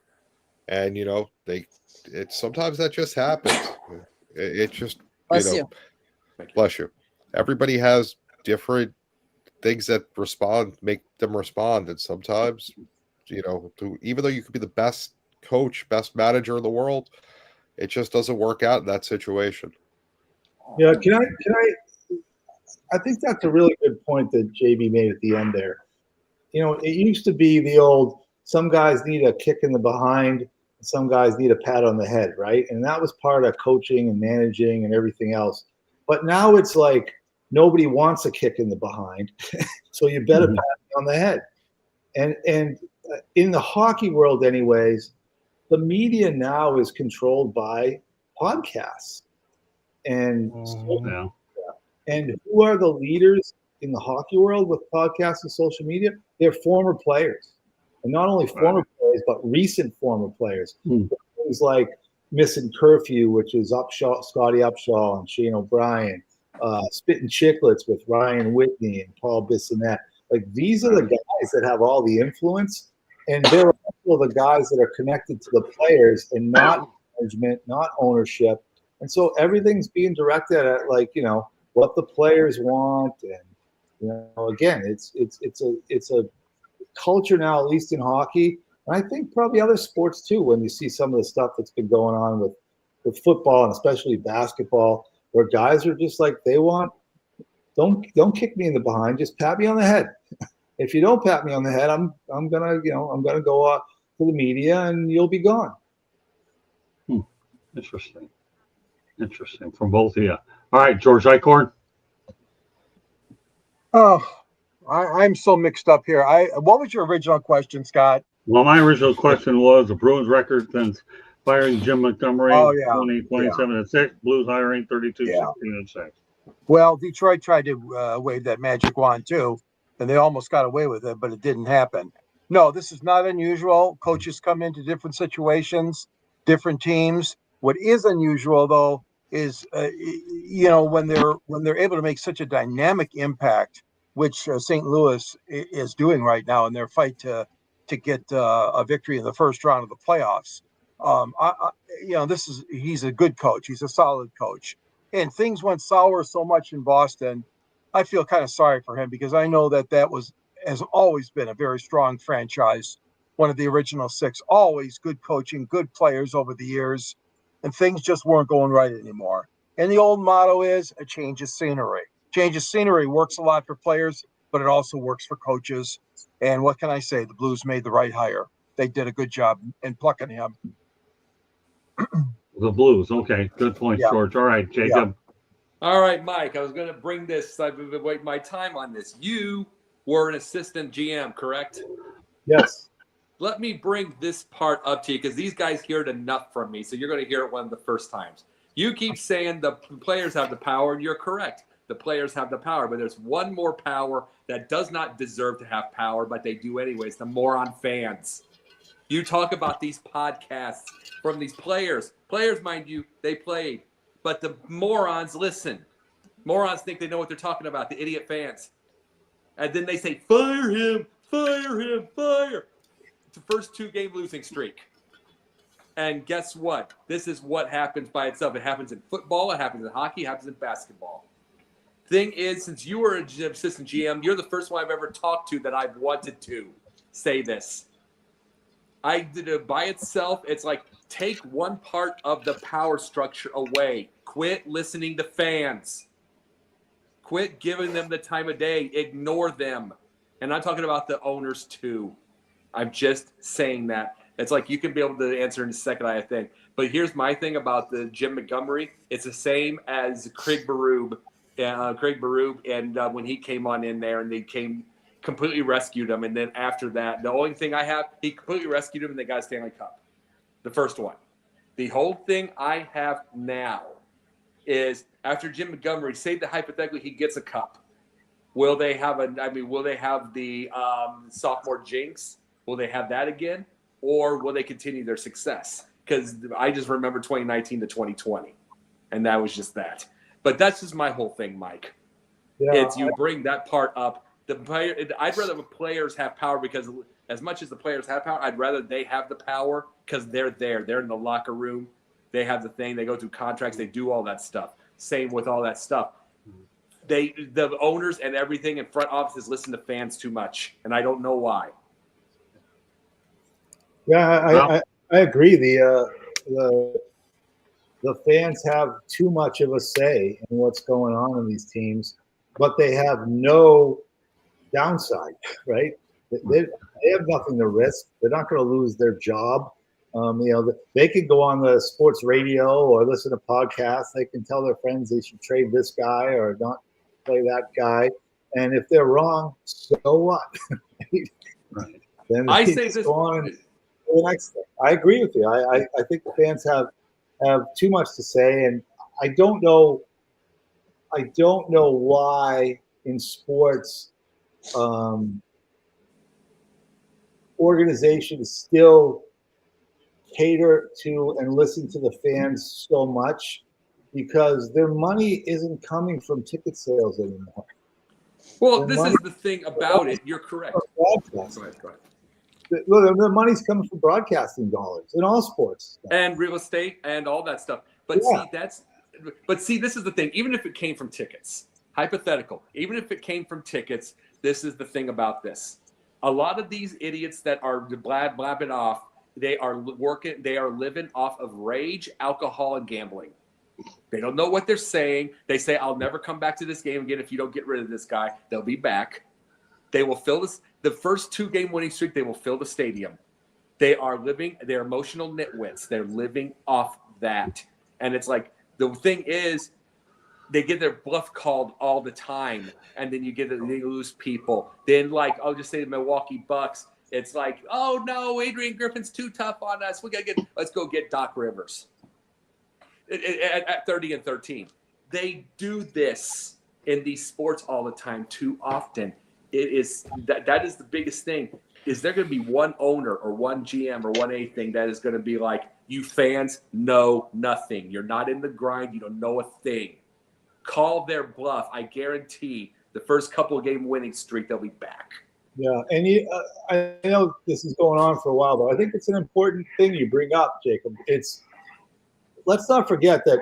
And sometimes that just happens. It just Bless you. Bless you. Everybody has different things that make them respond, and sometimes even though you could be the best coach, best manager in the world, it just doesn't work out in that situation. Yeah, I think that's a really good point that JB made at the end there. It used to be the old, some guys need a kick in the behind, some guys need a pat on the head, right? And that was part of coaching and managing and everything else. But now it's like nobody wants a kick in the behind, so you better pat me on the head. And in the hockey world anyways, the media now is controlled by podcasts. And and who are the leaders in the hockey world with podcasts and social media? They're former players, and not only former players, but recent former players. Things like Missing Curfew, which is Scotty Upshaw and Shane O'Brien, Spitting Chicklets with Ryan Whitney and Paul Bissonnette. Like, these are the guys that have all the influence, and they're also the guys that are connected to the players and not management, not ownership. And so everything's being directed at what the players want, and again, it's a culture now, at least in hockey, and I think probably other sports too. When you see some of the stuff that's been going on with football and especially basketball, where guys are just like, they want, don't kick me in the behind, just pat me on the head. If you don't pat me on the head, I'm gonna go out to the media and you'll be gone. Interesting from both of you. All right, George Eichhorn. Oh, I'm so mixed up here. What was your original question, Scott? Well, my original question was the Bruins record since firing Jim Montgomery, 27-6. Blues hiring 32-16-6. Well, Detroit tried to wave that magic wand too, and they almost got away with it, but it didn't happen. No, this is not unusual. Coaches come into different situations, different teams. What is unusual, though, is when they're able to make such a dynamic impact, which St. Louis is doing right now in their fight to get a victory in the first round of the playoffs. He's a good coach. He's a solid coach. And things went sour so much in Boston. I feel kind of sorry for him, because I know that has always been a very strong franchise. One of the original 6, always good coaching, good players over the years, and things just weren't going right anymore. And the old motto is a change of scenery. Change of scenery works a lot for players, but it also works for coaches. And what can I say? The Blues made the right hire. They did a good job in plucking him. The Blues. Okay, good point, George. All right, Jacob. All right, Mike. I was going to bring this. I've been waiting my time on this. You were an assistant GM, correct? Yes. Let me bring this part up to you, because these guys hear it enough from me, so you're going to hear it one of the first times. You keep saying the players have the power, and you're correct. The players have the power, but there's one more power that does not deserve to have power, but they do anyways, the moron fans. You talk about these podcasts from these players. Players, mind you, they played. But the morons listen. Morons think they know what they're talking about, the idiot fans. And then they say, fire him, fire him, fire. It's the first 2-game losing streak. And guess what? This is what happens by itself. It happens in football, it happens in hockey, it happens in basketball. Thing is, since you were an assistant GM, you're the first one I've ever talked to that I've wanted to say this. I did it by itself. It's like take one part of the power structure away. Quit listening to fans. Quit giving them the time of day. Ignore them. And I'm talking about the owners too. I'm just saying that. It's like you can be able to answer in a second, I think. But here's my thing about the Jim Montgomery. It's the same as Craig Berube. And when he came on in there and they completely rescued him. And then after that, the only thing I have, he completely rescued him and they got a Stanley Cup. The first one. The whole thing I have now is after Jim Montgomery, say that hypothetically he gets a cup. Will they have the sophomore jinx? Will they have that again? Or will they continue their success? Because I just remember 2019 to 2020. And that was just that. But that's just my whole thing, Mike. Yeah, It's you bring that part up. I'd rather the players have power because as much as the players have power, I'd rather they have the power because they're there. They're in the locker room. They have the thing. They go through contracts. They do all that stuff. Same with all that stuff. The owners and everything in front offices listen to fans too much, and I don't know why. Yeah, I agree. The fans have too much of a say in what's going on in these teams, but they have no downside, right? They have nothing to risk. They're not going to lose their job. They could go on the sports radio or listen to podcasts. They can tell their friends they should trade this guy or not play that guy. And if they're wrong, so what? Right. Then I say this. go on and the next thing. I agree with you. I think the fans have too much to say, and I don't know why in sports organizations still cater to and listen to the fans so much, because their money isn't coming from ticket sales anymore. Well, this is the thing about it. You're correct. Go ahead. The money's coming from broadcasting dollars in all sports and real estate and all that stuff. But see, this is the thing. Even if it came from tickets, hypothetical, even if it came from tickets, this is the thing about this. A lot of these idiots that are blabbing off, they are living off of rage, alcohol, and gambling. They don't know what they're saying. They say, I'll never come back to this game again if you don't get rid of this guy. They'll be back. They will fill this. The first 2-game winning streak, they will fill the stadium. They're emotional nitwits. They're living off that. And it's like, the thing is, they get their bluff called all the time. And then they lose people. Then, like, I'll just say the Milwaukee Bucks. It's like, oh no, Adrian Griffin's too tough on us. Let's go get Doc Rivers at 30-13. They do this in these sports all the time too often. It is that is the biggest thing. Is there going to be one owner or one GM or one anything that is going to be like, you fans know nothing. You're not in the grind. You don't know a thing. Call their bluff. I guarantee the first couple of game winning streak, they'll be back. Yeah, and I know this is going on for a while, but I think it's an important thing you bring up, Jacob. Let's not forget that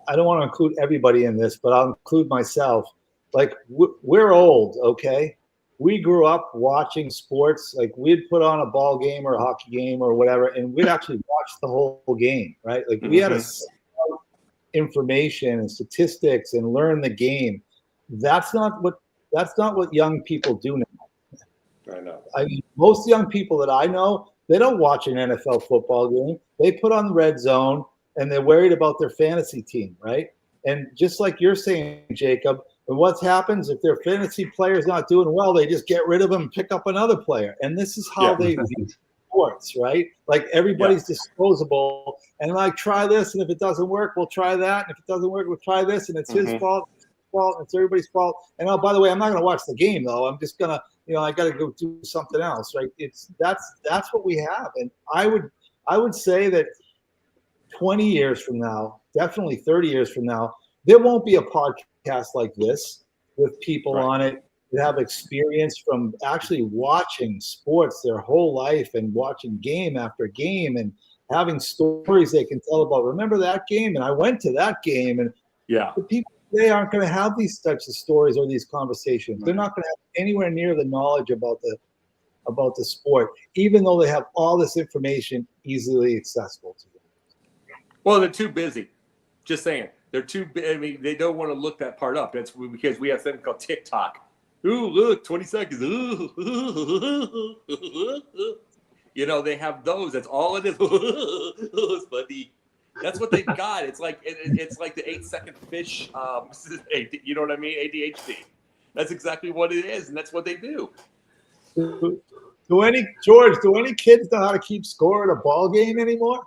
I don't want to include everybody in this, but I'll include myself. Like, we're old, okay? We grew up watching sports. Like, we'd put on a ball game or a hockey game or whatever, and we'd actually watch the whole game, right? Like, we had to see information and statistics and learn the game. That's not what young people do now. I know. I mean, most young people that I know, they don't watch an NFL football game. They put on the red zone, and they're worried about their fantasy team, right? And just like you're saying, Jacob, and what happens if their fantasy player is not doing well, they just get rid of him and pick up another player. And this is how they view sports, right? Like, everybody's disposable, and like, try this, and if it doesn't work, we'll try that, and if it doesn't work, we'll try this, and it's his fault. It's everybody's fault. And oh, by the way, I'm not going to watch the game though. I'm just gonna, I got to go do something else, right? That's what we have. And I would say that 20 years from now, definitely 30 years from now, there won't be a podcast like this with people on it that have experience from actually watching sports their whole life and watching game after game and having stories they can tell about. Remember that game? And I went to that game. And the people today aren't going to have these types of stories or these conversations. They're not going to have anywhere near the knowledge about about the sport, even though they have all this information easily accessible to them. Well, they're too busy. Just saying. They're too I mean, they don't want to look that part up. That's because we have something called TikTok. Ooh, look, 20 seconds. Ooh. You know, they have those. That's all it is. It's funny. That's what they've got. It's like it's like the 8-second fish. You know what I mean? ADHD. That's exactly what it is, and that's what they do. Do any kids know how to keep score at a ball game anymore?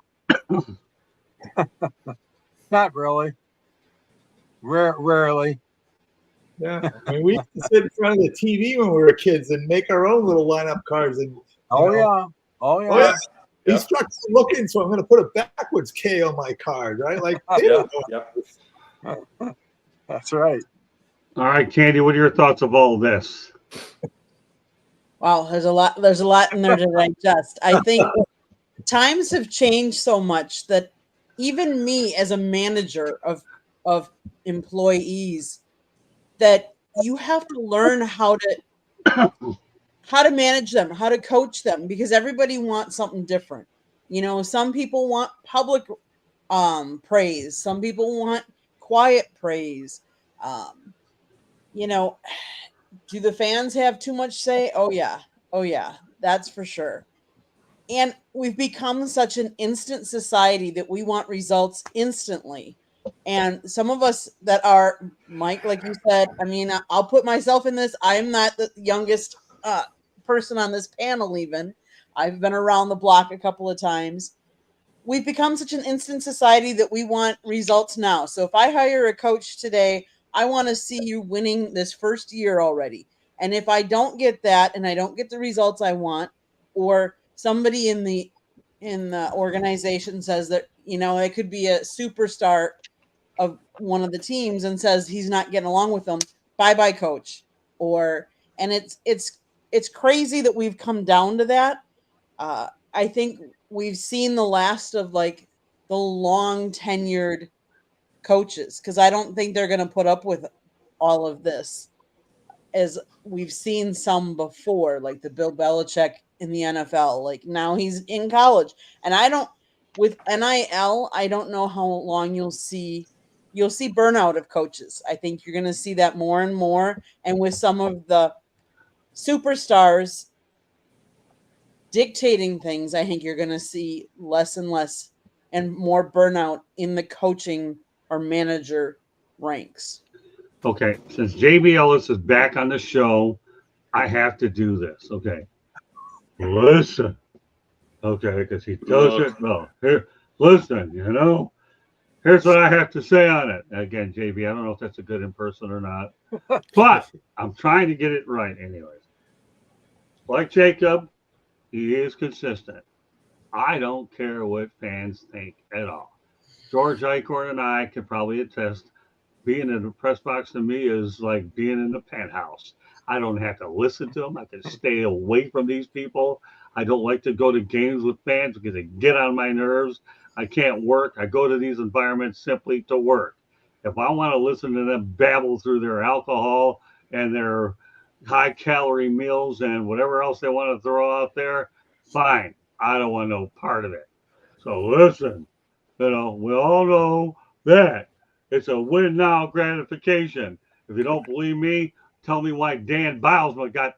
Not really. Rarely. Yeah, I mean, we used to sit in front of the TV when we were kids and make our own little lineup cards. And Oh yeah. oh yeah, he struck looking, so I'm going to put a backwards K on my card, right? Like, they don't know. That's right. All right, Candy, what are your thoughts of all this? Wow, there's a lot in there to digest. I think times have changed so much that even me as a manager of employees, that you have to learn how to manage them, how to coach them, because everybody wants something different. You know, some people want public praise, some people want quiet praise. You know, do the fans have too much say? Oh yeah, that's for sure. And we've become such an instant society that we want results instantly. And some of us that are, Mike, like you said, I mean, I'll put myself in this. I am not the youngest person on this panel even. I've been around the block a couple of times. We've become such an instant society that we want results now. So if I hire a coach today, I want to see you winning this first year already. And if I don't get that and I don't get the results I want, or somebody in the organization says that, you know, it could be a superstar of one of the teams and says he's not getting along with them, bye coach. And it's crazy that we've come down to that. I think we've seen the last of like the long tenured coaches, because I don't think they're going to put up with all of this, as we've seen some before, like the Bill Belichick in the NFL. Like now he's in college, and with NIL, I don't know how long you'll see burnout of coaches. I think you're going to see that more and more, and with some of the superstars dictating things, I think you're going to see less and less and more burnout in the coaching or manager ranks. Okay, since JB Ellis is back on the show, I have to do this. Okay, listen. Okay, because he doesn't know. Here, listen. You know, here's what I have to say on it. Again, JB, I don't know if that's a good in person or not, but I'm trying to get it right. Anyways, like Jacob, he is consistent. I don't care what fans think at all. George Eichhorn and I can probably attest. Being in the press box to me is like being in the penthouse. I don't have to listen to them. I can stay away from these people. I don't like to go to games with fans because they get on my nerves. I can't work. I go to these environments simply to work. If I want to listen to them babble through their alcohol and their high-calorie meals and whatever else they want to throw out there, fine. I don't want no part of it. So listen, you know, we all know that it's a win now gratification. If you don't believe me, tell me why Dan Bilesma got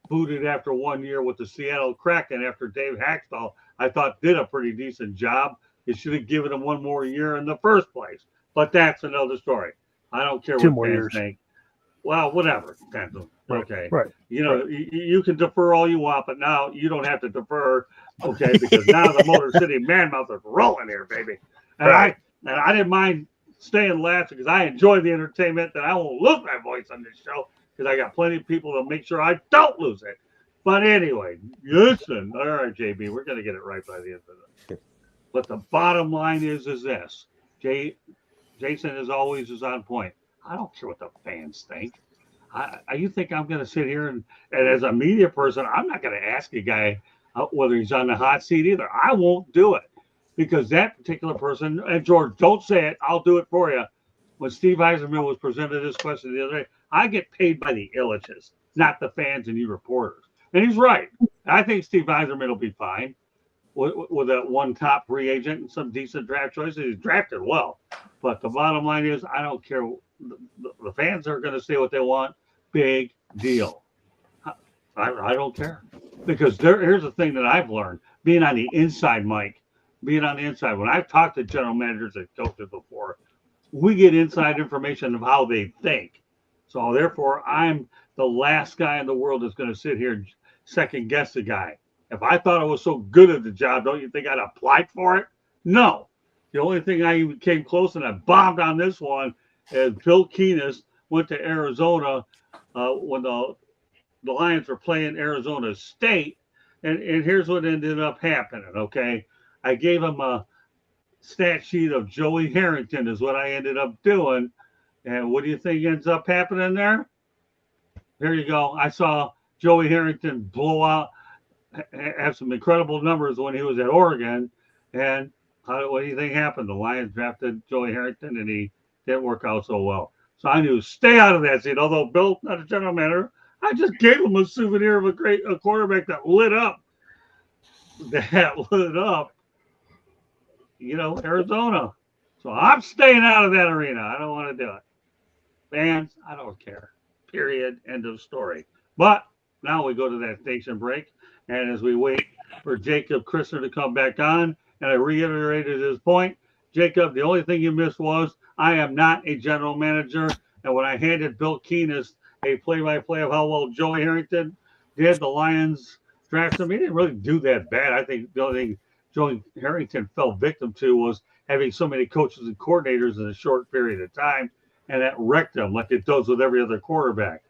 booted after 1 year with the Seattle Kraken after Dave Haxtell, I thought, did a pretty decent job. You should have given him one more year in the first place. But that's another story. I don't care what fans think. Well, whatever. Okay. Right. You know, you can defer all you want, but now you don't have to defer, okay, because now the Motor City Man-Mouth is rolling here, baby. And I didn't mind staying last because I enjoy the entertainment, that I won't lose my voice on this show because I got plenty of people to make sure I don't lose it. But anyway, listen. All right, JB, we're going to get it right by the end of this. But the bottom line is this. Jason, as always, is on point. I don't care what the fans think. You think I'm going to sit here and as a media person, I'm not going to ask a guy whether he's on the hot seat either. I won't do it because that particular person, and George, don't say it. I'll do it for you. When Steve Eisenman was presented this question the other day, I get paid by the Illiches, not the fans and you reporters. And he's right. I think Steve Yzerman will be fine with that one top free agent and some decent draft choices. He's drafted well. But the bottom line is, I don't care. The fans are going to say what they want. Big deal. I don't care. Because here's the thing that I've learned, being on the inside, Mike, being on the inside. When I've talked to general managers and coaches before, we get inside information of how they think. So therefore, I'm the last guy in the world that's going to sit here and second guess the guy. If I thought I was so good at the job, don't you think I'd apply for it? No. The only thing I even came close, and I bombed on this one, is Bill Keenest went to Arizona when the Lions were playing Arizona State. And here's what ended up happening, okay? I gave him a stat sheet of Joey Harrington is what I ended up doing. And what do you think ends up happening there? There you go. I saw Joey Harrington blow out, have some incredible numbers when he was at Oregon. And what do you think happened? The Lions drafted Joey Harrington, and he didn't work out so well. So I knew stay out of that seat. Although Bill, not a general manager, I just gave him a souvenir of a quarterback that lit up. Arizona. So I'm staying out of that arena. I don't want to do it. Fans, I don't care. Period. End of story. But now we go to that station break. And as we wait for Jacob Christner to come back on, and I reiterated his point, Jacob, the only thing you missed was I am not a general manager. And when I handed Bill Keenest a play-by-play of how well Joey Harrington did, the Lions drafted him. He didn't really do that bad. I think the only thing Joey Harrington fell victim to was having so many coaches and coordinators in a short period of time, and that wrecked him like it does with every other quarterback.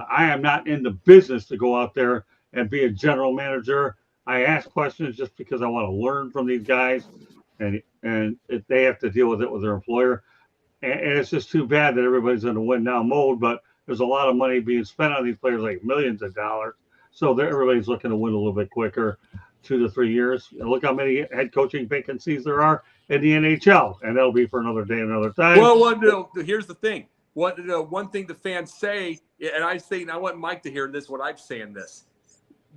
I am not in the business to go out there and be a general manager. I ask questions just because I want to learn from these guys, and if they have to deal with it with their employer. And it's just too bad that everybody's in a win now mode, but there's a lot of money being spent on these players, like millions of dollars. So everybody's looking to win a little bit quicker, 2 to 3 years. And look how many head coaching vacancies there are in the NHL, and that'll be for another day, another time. Well, here's the thing. One thing the fans say, and I want Mike to hear this when I'm saying this.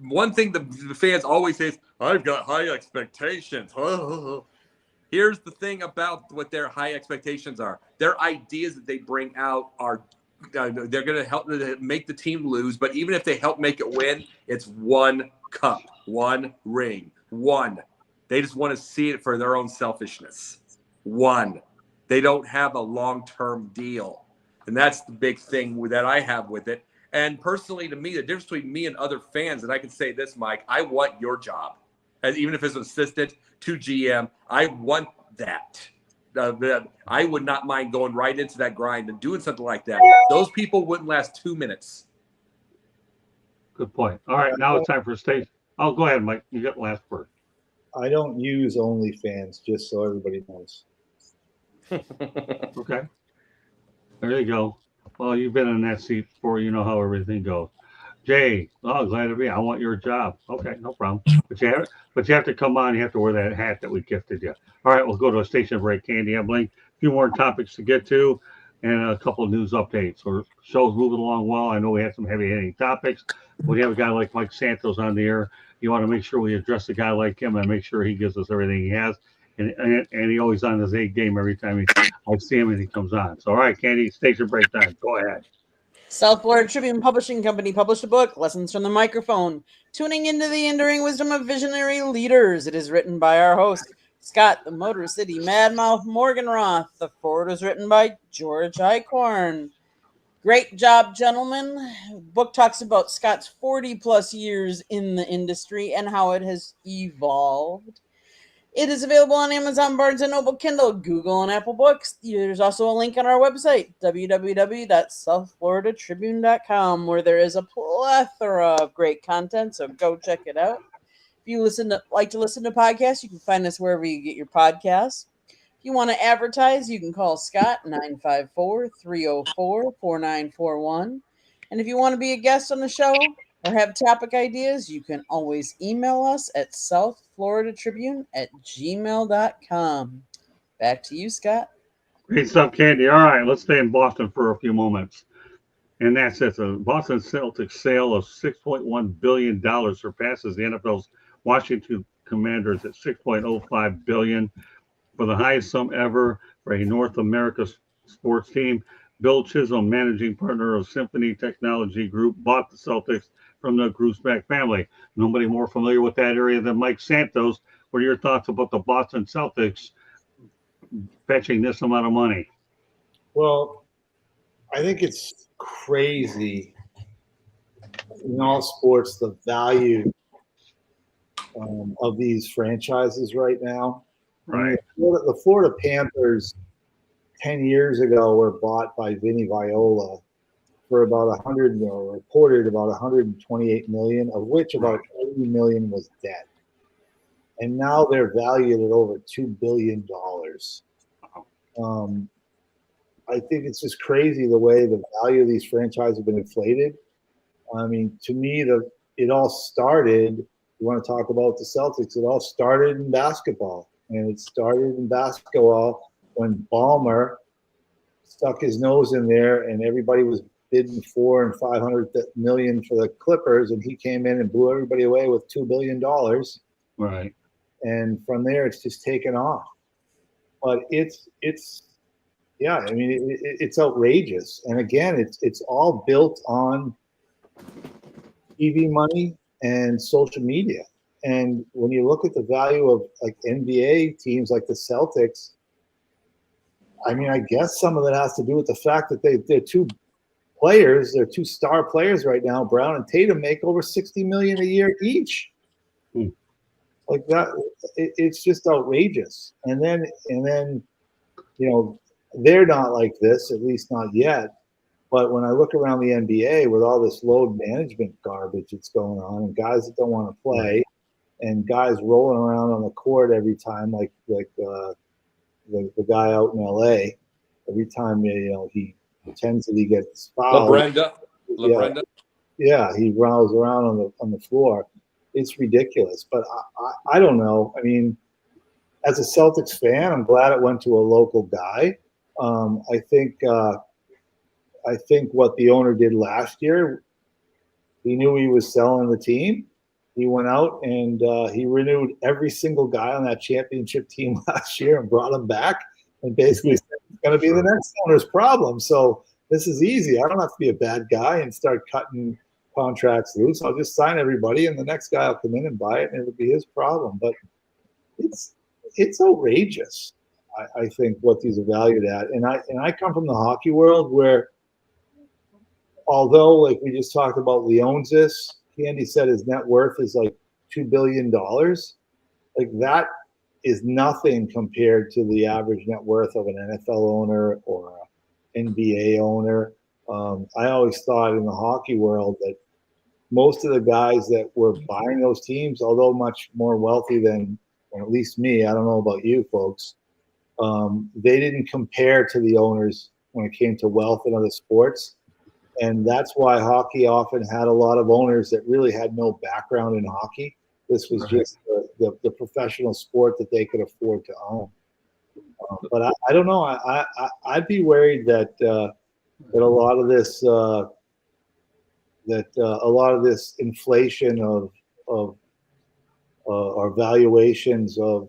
One thing the fans always say is, I've got high expectations. Here's the thing about what their high expectations are. Their ideas that they bring out are they're going to help make the team lose, but even if they help make it win, it's one cup, one ring, one. They just want to see it for their own selfishness. One. They don't have a long-term deal. And that's the big thing that I have with it. And personally, to me, the difference between me and other fans, and I can say this, Mike, I want your job. Even if it's an assistant to GM, I want that. I would not mind going right into that grind and doing something like that. Those people wouldn't last 2 minutes. Good point. All right, now it's time for station. Oh, go ahead, Mike. You got the last word. I don't use OnlyFans, just so everybody knows. Okay. There you go. Well, you've been in that seat before. You know how everything goes. Jay, glad to be. I want your job. Okay, no problem. But you have to come on. You have to wear that hat that we gifted you. All right, we'll go to a station break, Candy. I'm blinking. A few more topics to get to, and a couple of news updates. Our show's moving along well. I know we had some heavy-hitting topics. We have a guy like Mike Santos on the air. You want to make sure we address a guy like him and make sure he gives us everything he has. And he always on his A game every time I see him and he comes on. So, all right, Candy, station break time. Go ahead. South Florida Tribune Publishing Company published a book, Lessons from the Microphone, Tuning into the Enduring Wisdom of Visionary Leaders. It is written by our host, Scott, the Motor City Madmouth Morganroth. The forward was written by George Eichhorn. Great job, gentlemen. Book talks about Scott's 40-plus years in the industry and how it has evolved. It is available on Amazon, Barnes & Noble, Kindle, Google, and Apple Books. There's also a link on our website, www.southfloridatribune.com, where there is a plethora of great content, so go check it out. If you like to listen to podcasts, you can find us wherever you get your podcasts. If you want to advertise, you can call Scott, 954-304-4941. And if you want to be a guest on the show or have topic ideas, you can always email us at southfloridatribune@gmail.com. Back to you, Scott. Great stuff, Candy. All right, let's stay in Boston for a few moments. And that's it. The Boston Celtics sale of $6.1 billion surpasses the NFL's Washington Commanders at $6.05 billion for the highest sum ever for a North America sports team. Bill Chisholm, managing partner of Symphony Technology Group, bought the Celtics from the Grusbeck family. Nobody more familiar with that area than Mike Santos. What are your thoughts about the Boston Celtics fetching this amount of money? Well, I think it's crazy in all sports the value of these franchises right now. Right. I mean, the Florida Panthers 10 years ago were bought by Vinny Viola for about 100, reported about 128 million, of which about 80 million was debt. And now they're valued at over $2 billion. I think it's just crazy the way the value of these franchises have been inflated. I mean, to me, it all started. You want to talk about the Celtics? It all started in basketball, and it started in basketball when Ballmer stuck his nose in there, and everybody was bidding 400 and 500 million for the Clippers, and he came in and blew everybody away with $2 billion. Right. And from there, it's just taken off. But it's yeah, I mean, it's outrageous. And again, it's all built on TV money and social media. And when you look at the value of like NBA teams like the Celtics, I mean, I guess some of it has to do with the fact that they're two star players right now. Brown and Tatum make over $60 million a year each. Like that, it's just outrageous. And then, they're not like this, at least not yet. But when I look around the NBA with all this load management garbage that's going on, and guys that don't want to play, and guys rolling around on the court every time, like the guy out in LA, every time he pretends that he gets fouled. LaBrenda. Yeah, he rolls around on the floor. It's ridiculous. But I don't know. I mean, as a Celtics fan, I'm glad it went to a local guy. I think what the owner did last year, he knew he was selling the team. He went out and he renewed every single guy on that championship team last year and brought them back and basically said it's going to be the next owner's problem. So this is easy. I don't have to be a bad guy and start cutting contracts loose. I'll just sign everybody and the next guy will come in and buy it and it'll be his problem. But it's outrageous, I think, what these are valued at. And I come from the hockey world where, although, like we just talked about, Lee owns this. Candy said his net worth is like $2 billion. Like that is nothing compared to the average net worth of an NFL owner or an NBA owner. I always thought in the hockey world that most of the guys that were buying those teams, although much more wealthy than, or at least me, I don't know about you folks, they didn't compare to the owners when it came to wealth in other sports. And that's why hockey often had a lot of owners that really had no background in hockey. This was just the professional sport that they could afford to own. But I don't know. I'd be worried that a lot of this inflation of or valuations of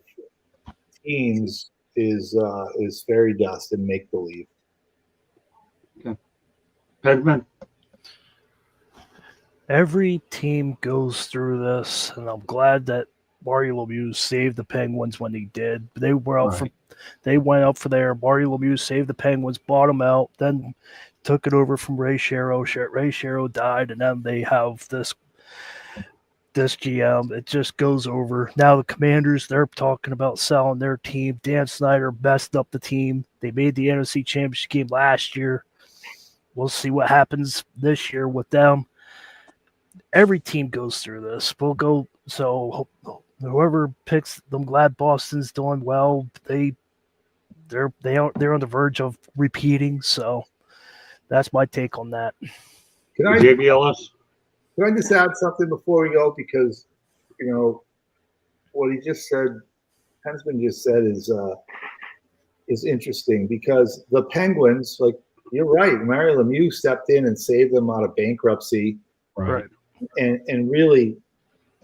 teams is fairy dust and make believe. Pegman? Every team goes through this, and I'm glad that Mario Lemieux saved the Penguins when he did. They went up for there. Mario Lemieux saved the Penguins, bought them out, then took it over from Ray Shero. Ray Shero died, and then they have this GM. It just goes over. Now the Commanders, they're talking about selling their team. Dan Snyder messed up the team. They made the NFC Championship game last year. We'll see what happens this year with them. Every team goes through this. So whoever picks, I'm glad Boston's doing well. They're on the verge of repeating. So that's my take on that. Can I just add something before we go? Because what he just said, Hensman just said, is interesting because the Penguins, like you're right. Mario Lemieux stepped in and saved them out of bankruptcy, Right. and really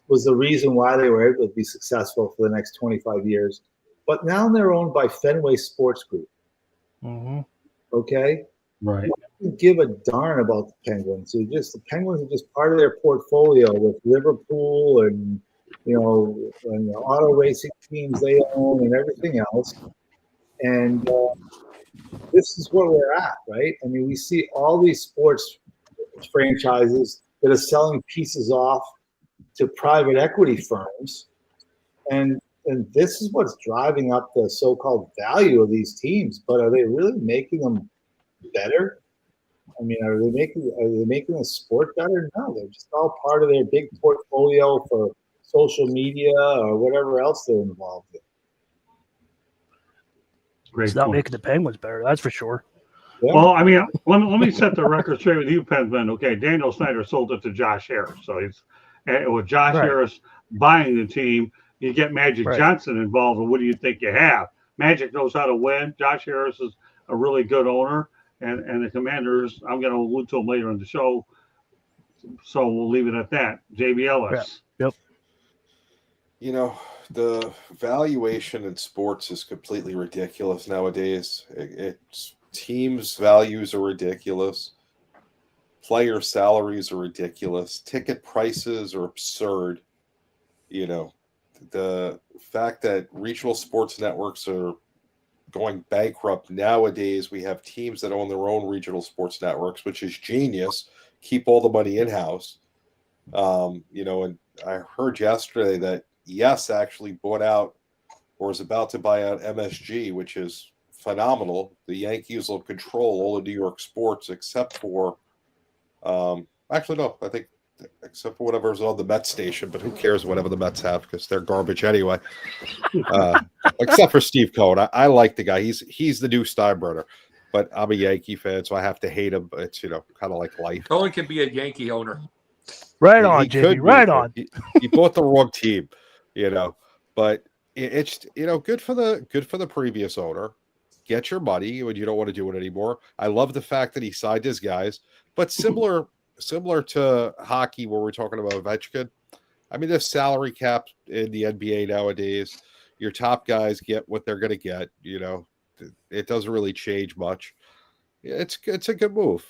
was the reason why they were able to be successful for the next 25 years. But now they're owned by Fenway Sports Group. Mm-hmm. Okay, Right. give a darn about the Penguins. The Penguins are just part of their portfolio with Liverpool and and the auto racing teams they own and everything else. And this is where we're at, right? I mean, we see all these sports franchises that are selling pieces off to private equity firms, and this is what's driving up the so-called value of these teams. But are they really making them better? I mean, are they making the sport better? No, they're just all part of their big portfolio for social media or whatever else they're involved in. Great It's not point. making the Penguins better, that's for sure. Yeah. Well, I mean, let me set the record straight with you, Pensman. Okay, Daniel Snyder sold it to Josh Harris. So with Josh Right. Harris buying the team, you get Magic Right. Johnson involved, and what do you think you have? Magic knows how to win. Josh Harris is a really good owner, and the Commanders, I'm going to allude to them later in the show, so we'll leave it at that. JB Ellis. Yep. The valuation in sports is completely ridiculous nowadays. It's teams' values are ridiculous. Player salaries are ridiculous. Ticket prices are absurd. The fact that regional sports networks are going bankrupt nowadays, we have teams that own their own regional sports networks, which is genius. Keep all the money in-house. And I heard yesterday that Yes actually bought out or is about to buy out MSG, which is phenomenal. The Yankees will control all of New York sports except for actually no, I think except for whatever's on the Mets station, but who cares whatever the Mets have because they're garbage anyway. Except for Steve Cohen. I like the guy. He's the new Steinbrenner. But I'm a Yankee fan, so I have to hate him. It's kind of like life. Cohen can be a Yankee owner. Right on, JB. Right on. He bought the wrong team, but it's good for the previous owner. Get your money when you don't want to do it anymore. I love the fact that he signed his guys, but similar to hockey where we're talking about Ovechkin. I mean, there's salary cap in the NBA nowadays. Your top guys get what they're going to get. It doesn't really change much. It's a good move.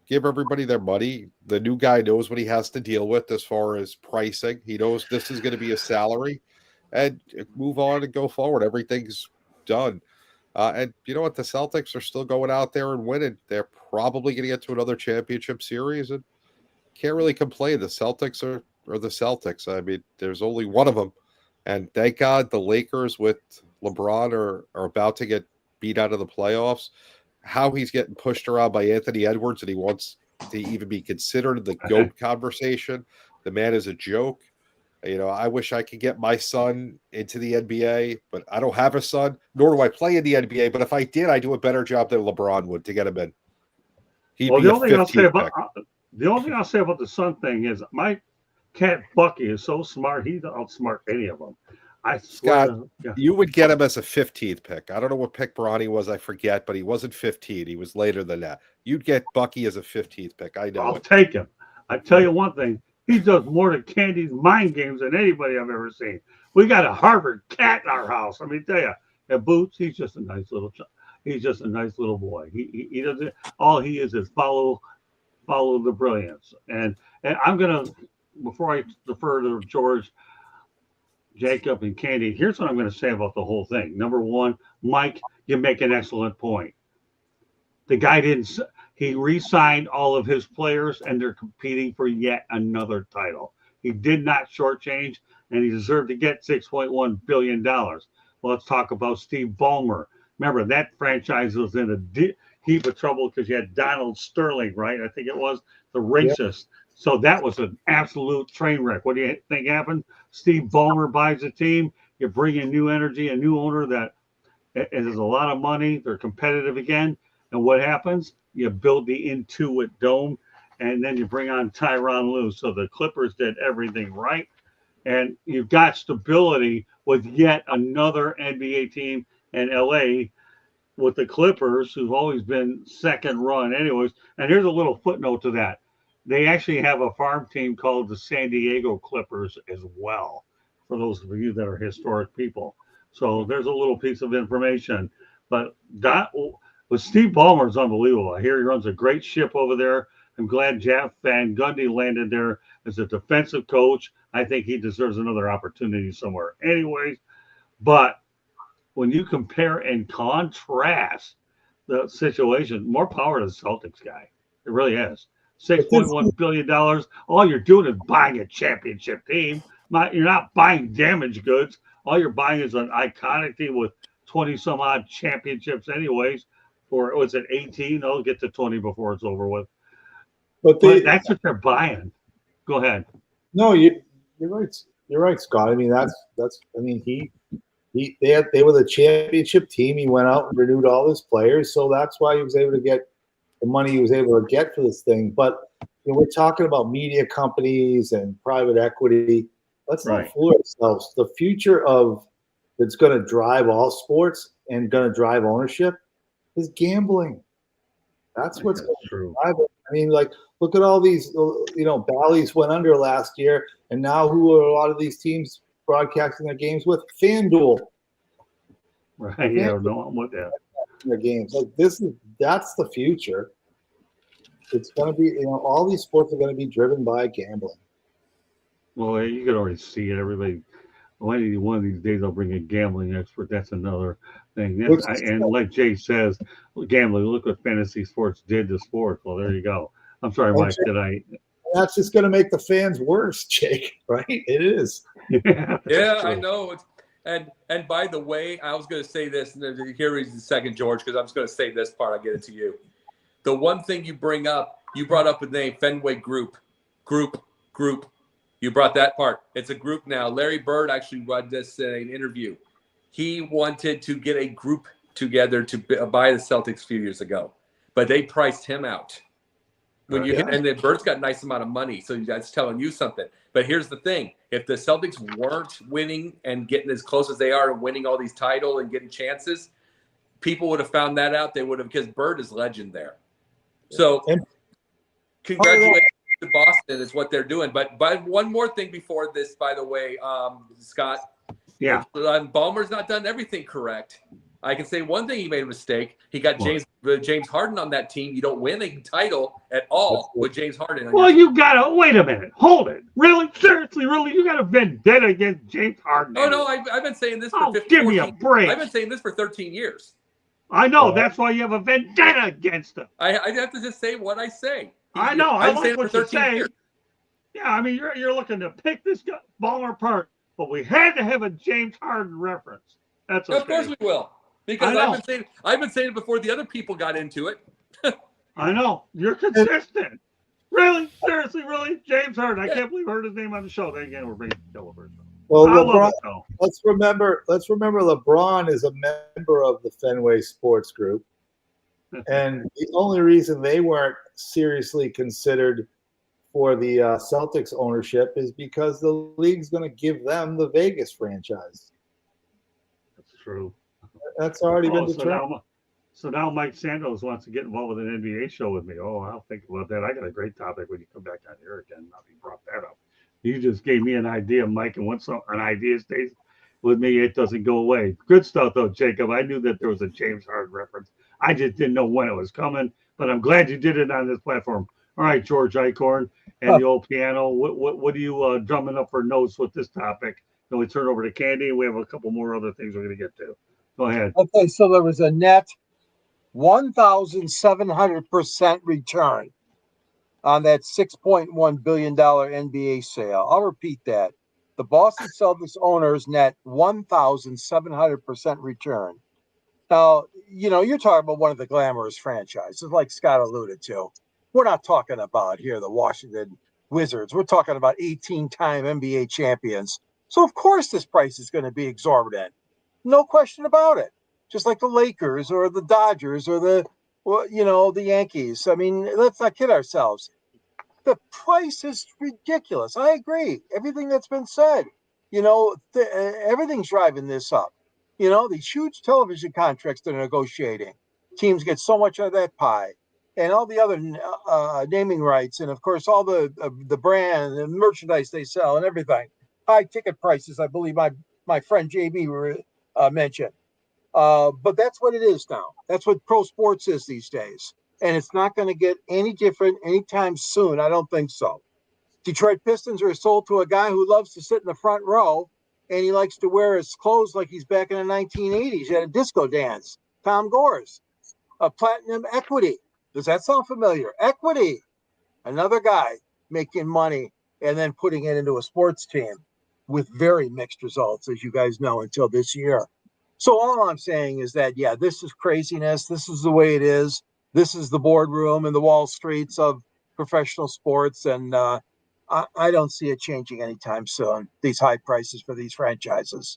Give everybody their money. The new guy knows what he has to deal with as far as pricing. He knows this is going to be a salary, and move on and go forward. Everything's done. And you know what? The Celtics are still going out there and winning. They're probably going to get to another championship series and can't really complain. The Celtics are the Celtics. I mean, there's only one of them. And thank God the Lakers with LeBron are about to get beat out of the playoffs. How he's getting pushed around by Anthony Edwards and he wants to even be considered in the GOAT conversation. The man is a joke. I wish I could get my son into the NBA, but I don't have a son, nor do I play in the NBA. But if I did, I'd do a better job than LeBron would to get him in. The only thing I'll say about the son thing is my cat Bucky is so smart. He'd outsmart any of them. Scott, you would get him as a 15th pick. I don't know what pick Bronny was. I forget, but he wasn't 15. He was later than that. You'd get Bucky as a 15th pick. I know. I'll take him. I tell you one thing. He does more to Candy's mind games than anybody I've ever seen. We got a Harvard cat in our house. Let me tell you. And Boots, he's just a nice little boy. He doesn't. All he is follow the brilliance. And I'm gonna, before I defer to George, Jacob, and Candy, here's what I'm going to say about the whole thing. Number one, Mike, you make an excellent point. The guy he re-signed all of his players, and they're competing for yet another title. He did not shortchange, and he deserved to get $6.1 billion. Well, let's talk about Steve Ballmer. Remember, that franchise was in a heap of trouble because you had Donald Sterling, right? I think it was the racist. Yeah. So that was an absolute train wreck. What do you think happened? Steve Ballmer buys the team. You bring in new energy, a new owner that is a lot of money. They're competitive again. And what happens? You build the Intuit Dome, and then you bring on Tyronn Lue. So the Clippers did everything right. And you've got stability with yet another NBA team in LA with the Clippers, who've always been second run, anyways. And here's a little footnote to that. They actually have a farm team called the San Diego Clippers as well, for those of you that are historic people. So there's a little piece of information. But that with Steve Ballmer is unbelievable. I hear he runs a great ship over there. I'm glad Jeff Van Gundy landed there as a defensive coach. I think he deserves another opportunity somewhere. Anyways, but when you compare and contrast the situation, more power to the Celtics guy. It really is. $6.1 billion. All you're doing is buying a championship team. You're not buying damaged goods. All you're buying is an iconic team with 20 some odd championships, anyways. For was it 18? I'll get to 20 before it's over with. But that's what they're buying. Go ahead. No, you're right. You're right, Scott. I mean, that's. I mean, they were the championship team. He went out and renewed all his players, so that's why he was able to get the money he was able to get for this thing. But we're talking about media companies and private equity. Let's not fool ourselves. The future of that's going to drive all sports and going to drive ownership is gambling. That's what's going to drive it. I mean, like, look at all these. Bally's went under last year, and now who are a lot of these teams broadcasting their games with? FanDuel. Right. Yeah. No, I'm with that. Their games like that's the future. It's going to be, all these sports are going to be driven by gambling. Well, you can already see it. Everybody, one of these days, I'll bring a gambling expert. That's another thing. And like Jay says, gambling. Look what fantasy sports did to sports. Well, there you go. I'm sorry, Mike. That's just going to make the fans worse, Jake. Right? It is. Yeah, I know. And by the way, I was going to say this, and here is the second, George, because I'm just going to say this part. I'll get it to you. The one thing you brought up the name Fenway Group. You brought that part. It's a group now. Larry Bird actually read this in an interview. He wanted to get a group together to buy the Celtics a few years ago, but they priced him out. And then Bird's got a nice amount of money, so that's telling you something. But here's the thing: if the Celtics weren't winning and getting as close as they are and winning all these titles and getting chances, people would have found that out. They would have, because Bird is legend there. So, congratulations to Boston is what they're doing. But one more thing before this, by the way, Scott. Yeah. Ballmer's not done everything correct. I can say one thing: he made a mistake. He got James Harden on that team. You don't win a title at all with James Harden. Well, you gotta wait a minute. Hold it. Really? Seriously? Really? You got a vendetta against James Harden? Oh no, I've been saying this for 15 give me a break. I've been saying this for 13 years. I know. That's why you have a vendetta against him. I have to just say what I say. I know. I like what you say. Years. Yeah, I mean, you're looking to pick this Ballmer apart, but we had to have a James Harden reference. That's okay. Of course we will. Because I've been saying it before the other people got into it. I know. You're consistent. Really? Seriously? Really? James Harden. I can't believe I heard his name on the show. Then again, we're bringing Delaware. Well, LeBron, let's remember LeBron is a member of the Fenway Sports Group. And the only reason they weren't seriously considered for the Celtics ownership is because the league's going to give them the Vegas franchise. That's true. That's already been determined. So now Mike Santos wants to get involved with an NBA show with me. Oh, I'll think about that. I got a great topic when you come back on here again. Now you brought that up. You just gave me an idea, Mike, and once an idea stays with me, it doesn't go away. Good stuff, though, Jacob. I knew that there was a James Harden reference. I just didn't know when it was coming, but I'm glad you did it on this platform. All right, George Eichhorn and the old piano. What are you drumming up for notes with this topic? Then we turn over to Candy, and we have a couple more other things we're going to get to. Go ahead. Okay, so there was a net 1,700% return on that $6.1 billion NBA sale. I'll repeat that. The Boston Celtics owners net 1,700% return. Now, you're talking about one of the glamorous franchises, like Scott alluded to. We're not talking about here the Washington Wizards. We're talking about 18-time NBA champions. So, of course, this price is going to be exorbitant. No question about it. Just like the Lakers or the Dodgers or the Yankees. I mean, let's not kid ourselves. The price is ridiculous. I agree. Everything that's been said, everything's driving this up. You know, these huge television contracts they're negotiating. Teams get so much of that pie, and all the other naming rights, and of course all the brand and merchandise they sell and everything. High ticket prices, I believe my friend JB mentioned. But that's what it is now. That's what pro sports is these days. And it's not going to get any different anytime soon. I don't think so. Detroit Pistons are sold to a guy who loves to sit in the front row and he likes to wear his clothes like he's back in the 1980s at a disco dance. Tom Gores, a Platinum Equity. Does that sound familiar? Equity, another guy making money and then putting it into a sports team with very mixed results, as you guys know, until this year. So all I'm saying is that, yeah, this is craziness. This is the way it is. This is the boardroom and the Wall Streets of professional sports. And I don't see it changing anytime soon, these high prices for these franchises.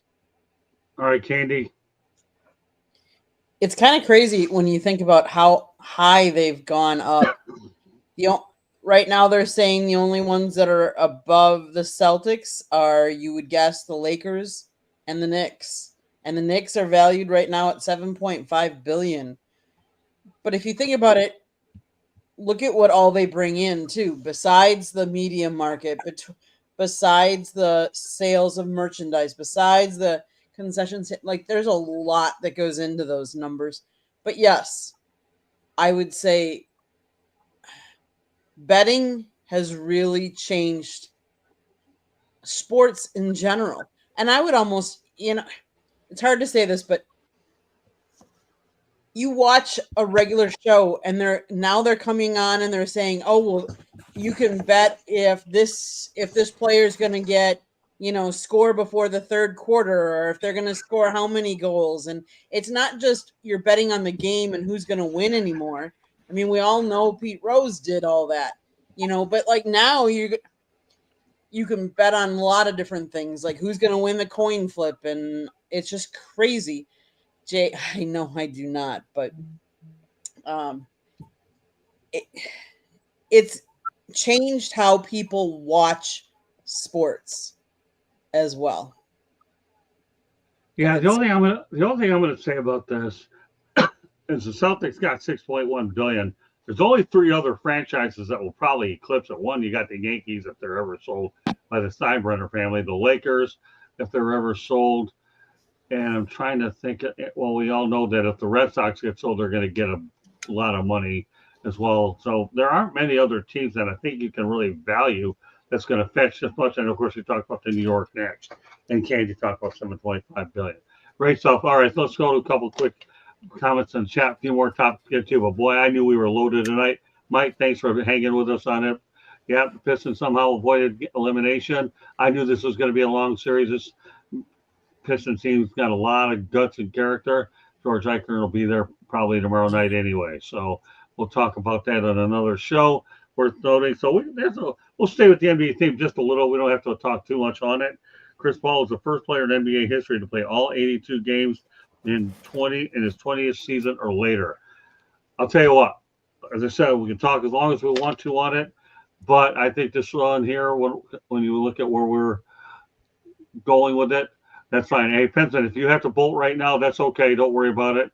All right, Candy. It's kind of crazy when you think about how high they've gone up. Right now they're saying the only ones that are above the Celtics are, you would guess, the Lakers and the Knicks. And the Knicks are valued right now at $7.5 billion. But if you think about it, look at what all they bring in too, besides the media market, besides the sales of merchandise, besides the concessions. Like, there's a lot that goes into those numbers. But yes, I would say betting has really changed sports in general. And I would almost, it's hard to say this, but you watch a regular show and they're coming on and they're saying, oh, well, you can bet if this player is going to get, score before the third quarter, or if they're going to score how many goals. And it's not just you're betting on the game and who's going to win anymore. I mean, we all know Pete Rose did all that, but like now you can bet on a lot of different things, like who's going to win the coin flip. And it's just crazy. Jay, I know I do not, but it's changed how people watch sports as well. Yeah, the only thing I'm gonna say about this is the Celtics got $6.1 billion. There's only 3 other franchises that will probably eclipse it. One, you got the Yankees if they're ever sold by the Steinbrenner family. The Lakers, if they're ever sold. And I'm trying to think. Well, we all know that if the Red Sox get sold, they're going to get a lot of money as well. So there aren't many other teams that I think you can really value that's going to fetch as much. And of course, we talked about the New York Knicks, and Candy talked about $7.5 billion. Great stuff. All right, let's go to a couple of quick comments in the chat. A few more topics to get to. But boy, I knew we were loaded tonight. Mike, thanks for hanging with us on it. Yeah, the Pistons somehow avoided elimination. I knew this was going to be a long series. This Pistons team's got a lot of guts and character. George Eichner will be there probably tomorrow night anyway. So we'll talk about that on another show. Worth noting. So we'll stay with the NBA theme just a little. We don't have to talk too much on it. Chris Paul is the first player in NBA history to play all 82 games in his 20th season or later. I'll tell you what. As I said, we can talk as long as we want to on it. But I think this one here, when you look at where we're going with it, that's fine. Hey, Penson, if you have to bolt right now, that's okay. Don't worry about it.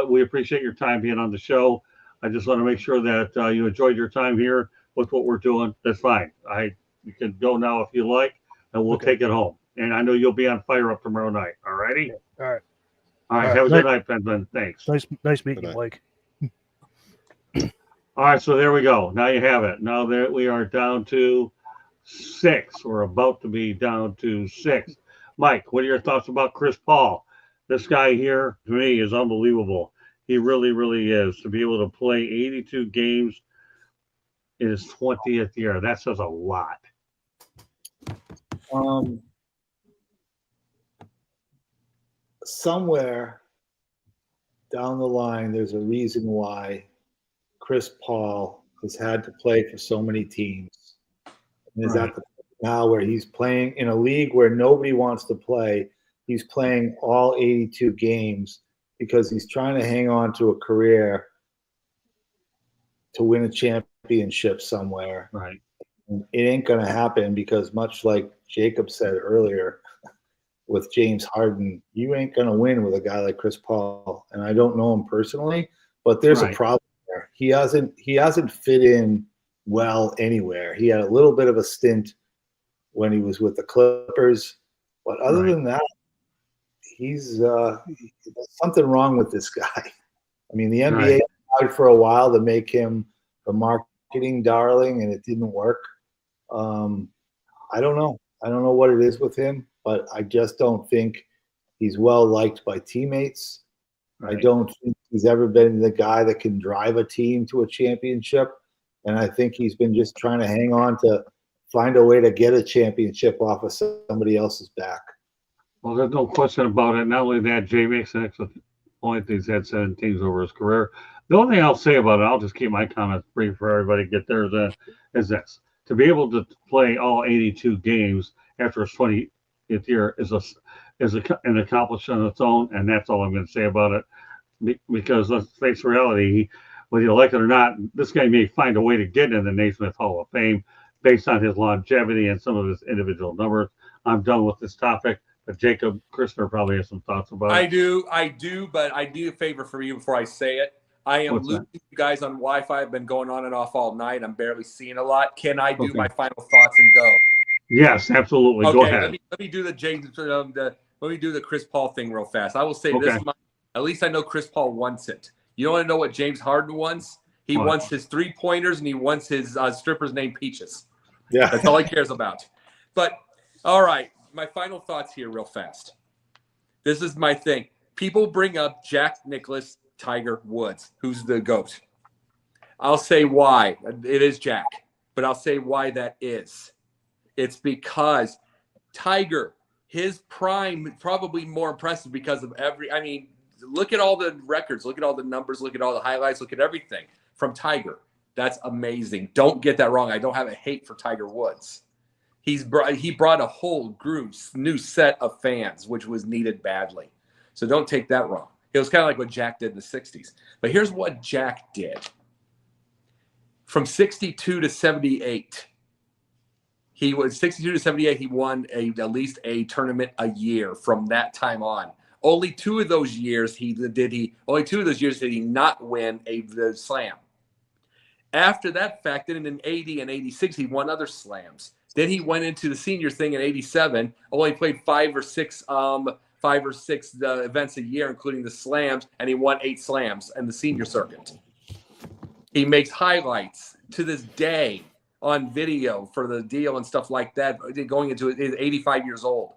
We appreciate your time being on the show. I just want to make sure that you enjoyed your time here with what we're doing. That's fine. You can go now if you like, and we'll take it home. And I know you'll be on Fire Up tomorrow night. All righty? All right. All right. Have a good night, Penson. Thanks. Nice meeting you, Mike. All right. So there we go. Now you have it. Now that we are down to 6. We're about to be down to 6. Mike, what are your thoughts about Chris Paul? This guy here, to me, is unbelievable. He really, really is. To be able to play 82 games in his 20th year, that says a lot. Somewhere down the line, there's a reason why Chris Paul has had to play for so many teams. And is at the now where he's playing in a league where nobody wants to play. He's playing all 82 games because he's trying to hang on to a career to win a championship somewhere. Right. And it ain't going to happen because, much like Jacob said earlier, with James Harden, you ain't going to win with a guy like Chris Paul. And I don't know him personally, but there's a problem there. He hasn't fit in well anywhere. He had a little bit of a stint when he was with the Clippers, but other than that, there's something wrong with this guy. I mean, the NBA tried for a while to make him the marketing darling, and it didn't work. I don't know. I don't know what it is with him, but I just don't think he's well liked by teammates. I don't think he's ever been the guy that can drive a team to a championship. And I think he's been just trying to hang on to find a way to get a championship off of somebody else's back. Well, there's no question about it. Not only that, Jay makes an excellent point. He's had 7 teams over his career. The only thing I'll say about it, I'll just keep my comments brief for everybody to get there, is this. To be able to play all 82 games after his 20th year is an accomplishment on its own, and that's all I'm going to say about it. Because let's face reality, whether you like it or not, this guy may find a way to get in the Naismith Hall of Fame based on his longevity and some of his individual numbers. I'm done with this topic, but Jacob Christner probably has some thoughts about it. I do, but I do a favor for you before I say it. I am losing you guys on Wi-Fi. I've been going on and off all night. I'm barely seeing a lot. Can I do my final thoughts and go? Yes, absolutely. Okay, go ahead. Let me do the Chris Paul thing real fast. I will say this much. At least I know Chris Paul wants it. You want to know what James Harden wants? He wants his 3-pointers and he wants his strippers named Peaches. Yeah, that's all he cares about. But all right, my final thoughts here real fast. This is my thing. People bring up Jack Nicklaus, Tiger Woods, who's the GOAT. I'll say why. It is Jack, but I'll say why that is. It's because Tiger, his prime, probably more impressive because of look at all the records, look at all the numbers, look at all the highlights, look at everything from Tiger. That's amazing. Don't get that wrong. I don't have a hate for Tiger Woods. He brought a whole new set of fans, which was needed badly. So don't take that wrong. It was kind of like what Jack did in the 60s. But here's what Jack did. From 62 to 78, he won at least a tournament a year from that time on. Only two of those years did he not win the slam. After that fact, then in 80 and 86, he won other slams. Then he went into the senior thing in 87, only played 5 or 6 events a year, including the slams, and he won 8 slams in the senior circuit. He makes highlights to this day on video for the deal and stuff like that, going into it. He's 85 years old.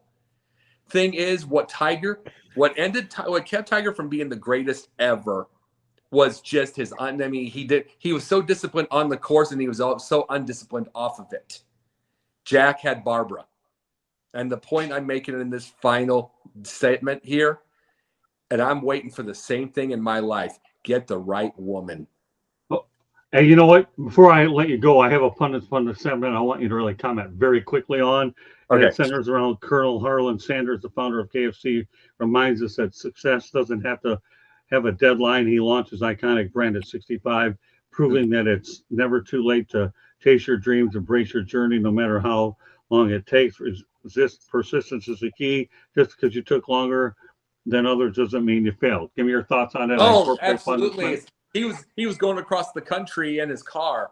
Thing is, what kept Tiger from being the greatest ever was just his, he was so disciplined on the course and he was so undisciplined off of it. Jack had Barbara. And the point I'm making in this final statement here, and I'm waiting for the same thing in my life, get the right woman. Hey, you know what? Before I let you go, I have a fun segment I want you to really comment very quickly on. Okay. It centers around Colonel Harlan Sanders, the founder of KFC, reminds us that success doesn't have to have a deadline. He launched his iconic brand at 65, proving that it's never too late to chase your dreams, embrace your journey, no matter how long it takes. Persistence is the key. Just because you took longer than others doesn't mean you failed. Give me your thoughts on that. Oh, absolutely. He was going across the country in his car,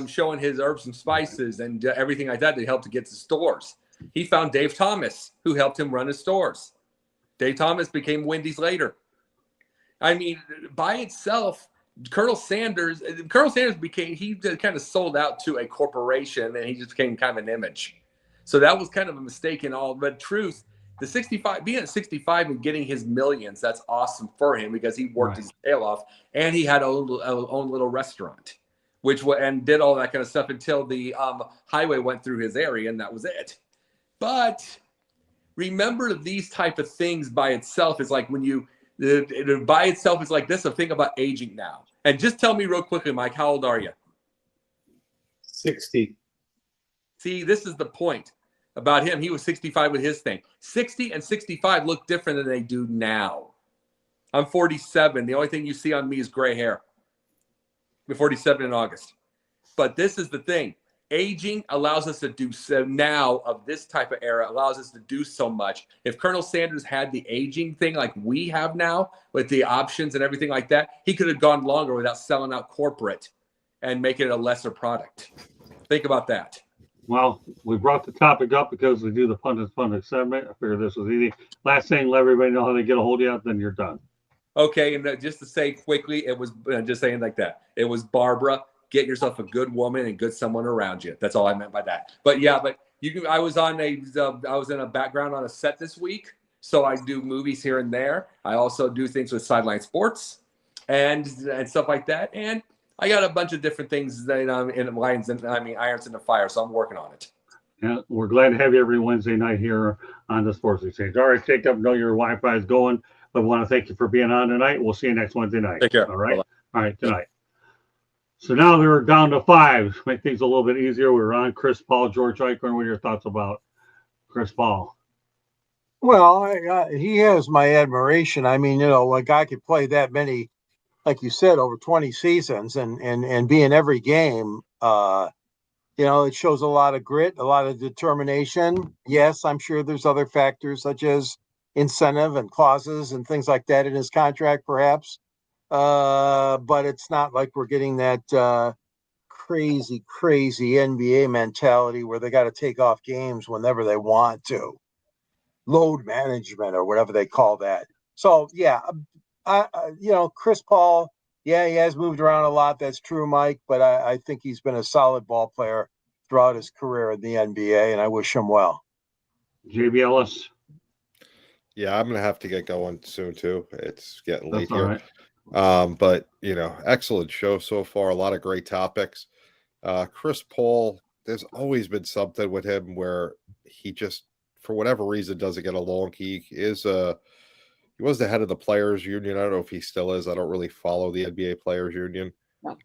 showing his herbs and spices and everything like that to help to get to stores. He found Dave Thomas, who helped him run his stores. Dave Thomas became Wendy's later. I mean, by itself, Colonel Sanders became, he kind of sold out to a corporation and he just became kind of an image. So that was kind of a mistake in all, but truth, being at 65 and getting his millions, that's awesome for him because he worked his tail off and he had own little restaurant, and did all that kind of stuff until the highway went through his area and that was it. But remember, these type of things by itself is like by itself is like this. So think about aging now. And just tell me real quickly, Mike, how old are you? 60. See, this is the point about him. He was 65 with his thing. 60 and 65 look different than they do now. I'm 47. The only thing you see on me is gray hair. I'm 47 in August. But this is the thing. aging allows us to do so now of this type of era allows us to do so much. If Colonel Sanders had the aging thing like we have now with the options and everything like that, he could have gone longer without selling out corporate and making it a lesser product. Think about that. Well, we brought the topic up because we do the pundit segment. I figured this was easy. Last thing, let everybody know how they get a hold of you, then you're done. Okay, and just to say quickly, it was just saying like that. It was Barbara. Get yourself a good woman and good someone around you. That's all I meant by that. But yeah, but you can. I was in a background on a set this week, so I do movies here and there. I also do things with Sideline Sports and stuff like that. And I got a bunch of different things that irons in the fire. So I'm working on it. Yeah, we're glad to have you every Wednesday night here on the Sports Exchange. All right, Jacob, know your Wi-Fi is going, but we want to thank you for being on tonight. We'll see you next Wednesday night. Take care. All right. Bye-bye. All right, tonight. So now they're down to 5. Make things a little bit easier. We're on Chris Paul, George Eichhorn. What are your thoughts about Chris Paul? Well, he has my admiration. I mean, a guy could play that many, like you said, over 20 seasons and be in every game. It shows a lot of grit, a lot of determination. Yes, I'm sure there's other factors such as incentive and clauses and things like that in his contract, perhaps. But it's not like we're getting that crazy NBA mentality where they got to take off games whenever they want to. Load management or whatever they call that. So, yeah, Chris Paul, yeah, he has moved around a lot. That's true, Mike. But I think he's been a solid ball player throughout his career in the NBA, and I wish him well. JB Ellis. Yeah, I'm going to have to get going soon, too. It's getting late That's here. All right. But, excellent show so far. A lot of great topics. Chris Paul, there's always been something with him where he just, for whatever reason, doesn't get along. He was the head of the Players Union. I don't know if he still is. I don't really follow the NBA Players Union.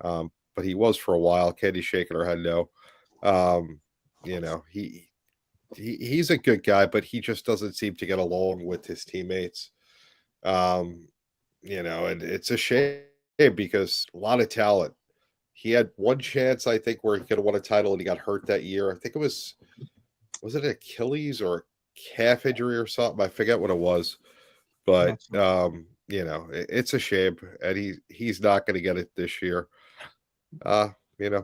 But he was for a while. Candy's shaking her head no. He's a good guy, but he just doesn't seem to get along with his teammates. And it's a shame because a lot of talent. He had one chance, I think, where he could have won a title and he got hurt that year. I think it was it Achilles or a calf injury or something? I forget what it was. But it's a shame, and he's not going to get it this year.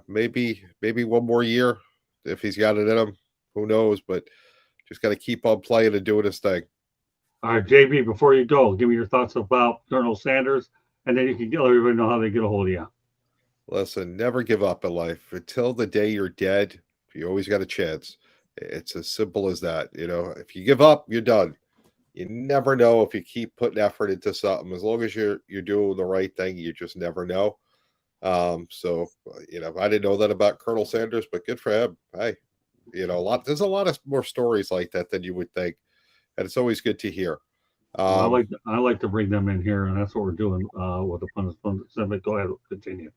Maybe one more year if he's got it in him. Who knows? But just got to keep on playing and doing his thing. All right, JB, before you go, give me your thoughts about Colonel Sanders, and then you can let everybody know how they get a hold of you. Listen, never give up in life. Until the day you're dead, you always got a chance. It's as simple as that. If you give up, you're done. You never know if you keep putting effort into something. As long as you're doing the right thing, you just never know. I didn't know that about Colonel Sanders, but good for him. Hey, there's a lot of more stories like that than you would think, and it's always good to hear. I like to bring them in here, and that's what we're doing with the Pundit Segment. Go ahead, continue.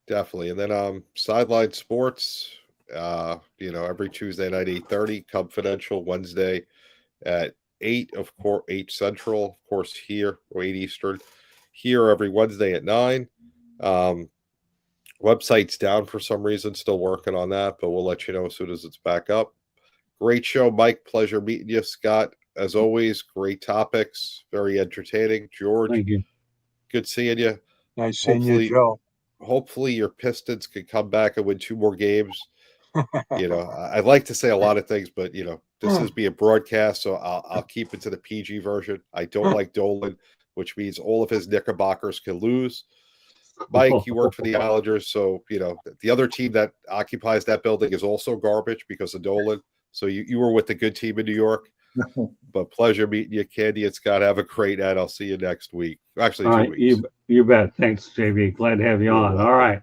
Definitely, and then Sideline Sports. Every Tuesday night 8:30, Confidential Wednesday at 8 Central, of course, here, or 8 Eastern, here every Wednesday at 9. Website's down for some reason, still working on that, but we'll let you know as soon as it's back up. Great show, Mike. Pleasure meeting you. Scott, as always, great topics, very entertaining. George, thank you. Good seeing you. Nice seeing you, Joe. Hopefully your Pistons can come back and win 2 more games. I'd like to say a lot of things, but this is being broadcast, so I'll keep it to the PG version. I don't like Dolan, which means all of his Knickerbockers can lose. Mike, you work for the Islanders, so the other team that occupies that building is also garbage because of Dolan. So you were with the good team in New York. But pleasure meeting you, Candy and Scott. Have a great night. I'll see you next week. Actually, all 2 right, weeks. You bet. Thanks, JB. Glad to have you on. All right.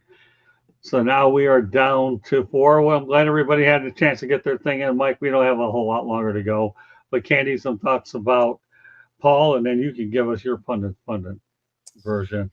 So now we are down to 4. Well, I'm glad everybody had a chance to get their thing in. Mike, we don't have a whole lot longer to go. But Candy, some thoughts about Paul, and then you can give us your pundit version.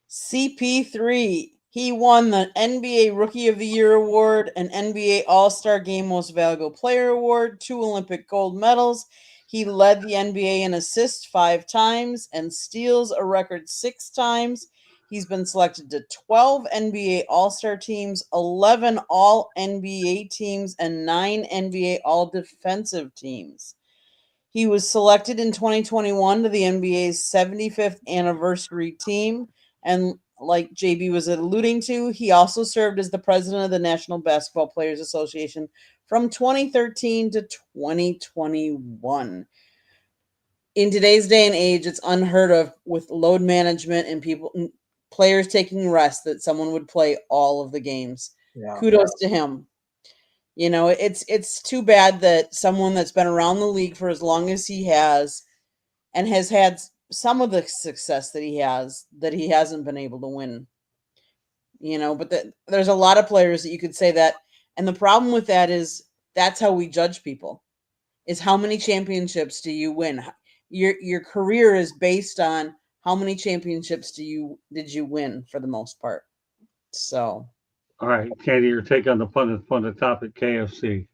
CP3. He won the NBA Rookie of the Year award, an NBA All-Star Game Most Valuable Player award, 2 Olympic gold medals. He led the NBA in assists 5 times and steals a record 6 times. He's been selected to 12 NBA All-Star teams, 11 All-NBA teams, and 9 NBA All-Defensive teams. He was selected in 2021 to the NBA's 75th anniversary team. And like JB was alluding to, he also served as the president of the National Basketball Players Association from 2013 to 2021. In today's day and age, it's unheard of with load management and players taking rest that someone would play all of the games. Yeah. Kudos to him. You know, it's too bad that someone that's been around the league for as long as he has and has had some of the success that he hasn't been able to win. You know, but there's a lot of players that you could say that. And the problem with that is that's how we judge people, is how many championships do you win? Your career is based on how many championships did you win for the most part. So, All right, Candy, your take on the fun topic, KFC.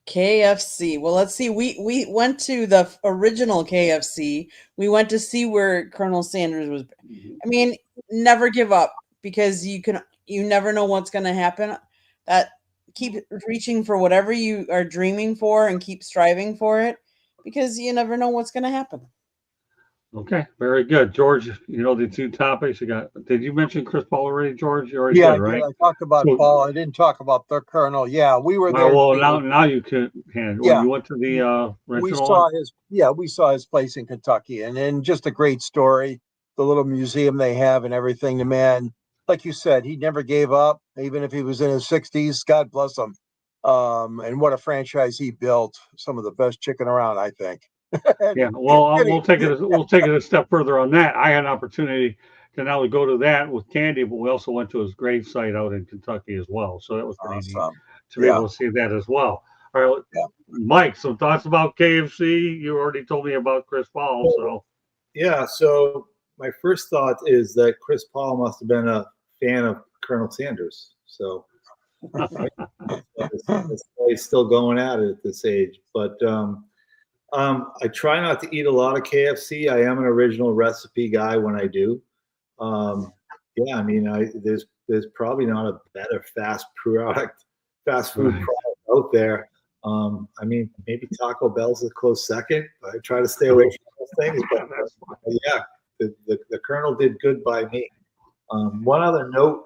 KFC. Well, let's see. We went to the original KFC. We went to see where Colonel Sanders was. I mean, never give up, because you never know what's going to happen. That keep reaching for whatever you are dreaming for and keep striving for it, because you never know what's going to happen. Okay, very good. George, you know the two topics you got. Did you mention Chris Paul already, George? You already did, right? I talked about Paul. I didn't talk about the Colonel. Yeah, we were there. Well, now you can. Yeah. You went to the we saw his place in Kentucky, and then just a great story. The little museum they have and everything. The man, like you said, he never gave up, even if he was in his 60s. God bless him. And what a franchise he built. Some of the best chicken around, I think. Yeah, well, we'll take it a step further on that. I had an opportunity to not only go to that with Candy, but we also went to his grave site out in Kentucky as well. So that was pretty neat to be able to see that as well. All right, Mike, some thoughts about KFC? You already told me about Chris Paul. So yeah, so my first thought is that Chris Paul must have been a fan of Colonel Sanders. So he's still going at it at this age, but. I try not to eat a lot of KFC. I am an original recipe guy when I do. Yeah, I mean, there's probably not a better fast food product out there. I mean, maybe Taco Bell's a close second. I try to stay away from those things, but yeah, the Colonel did good by me. One other note,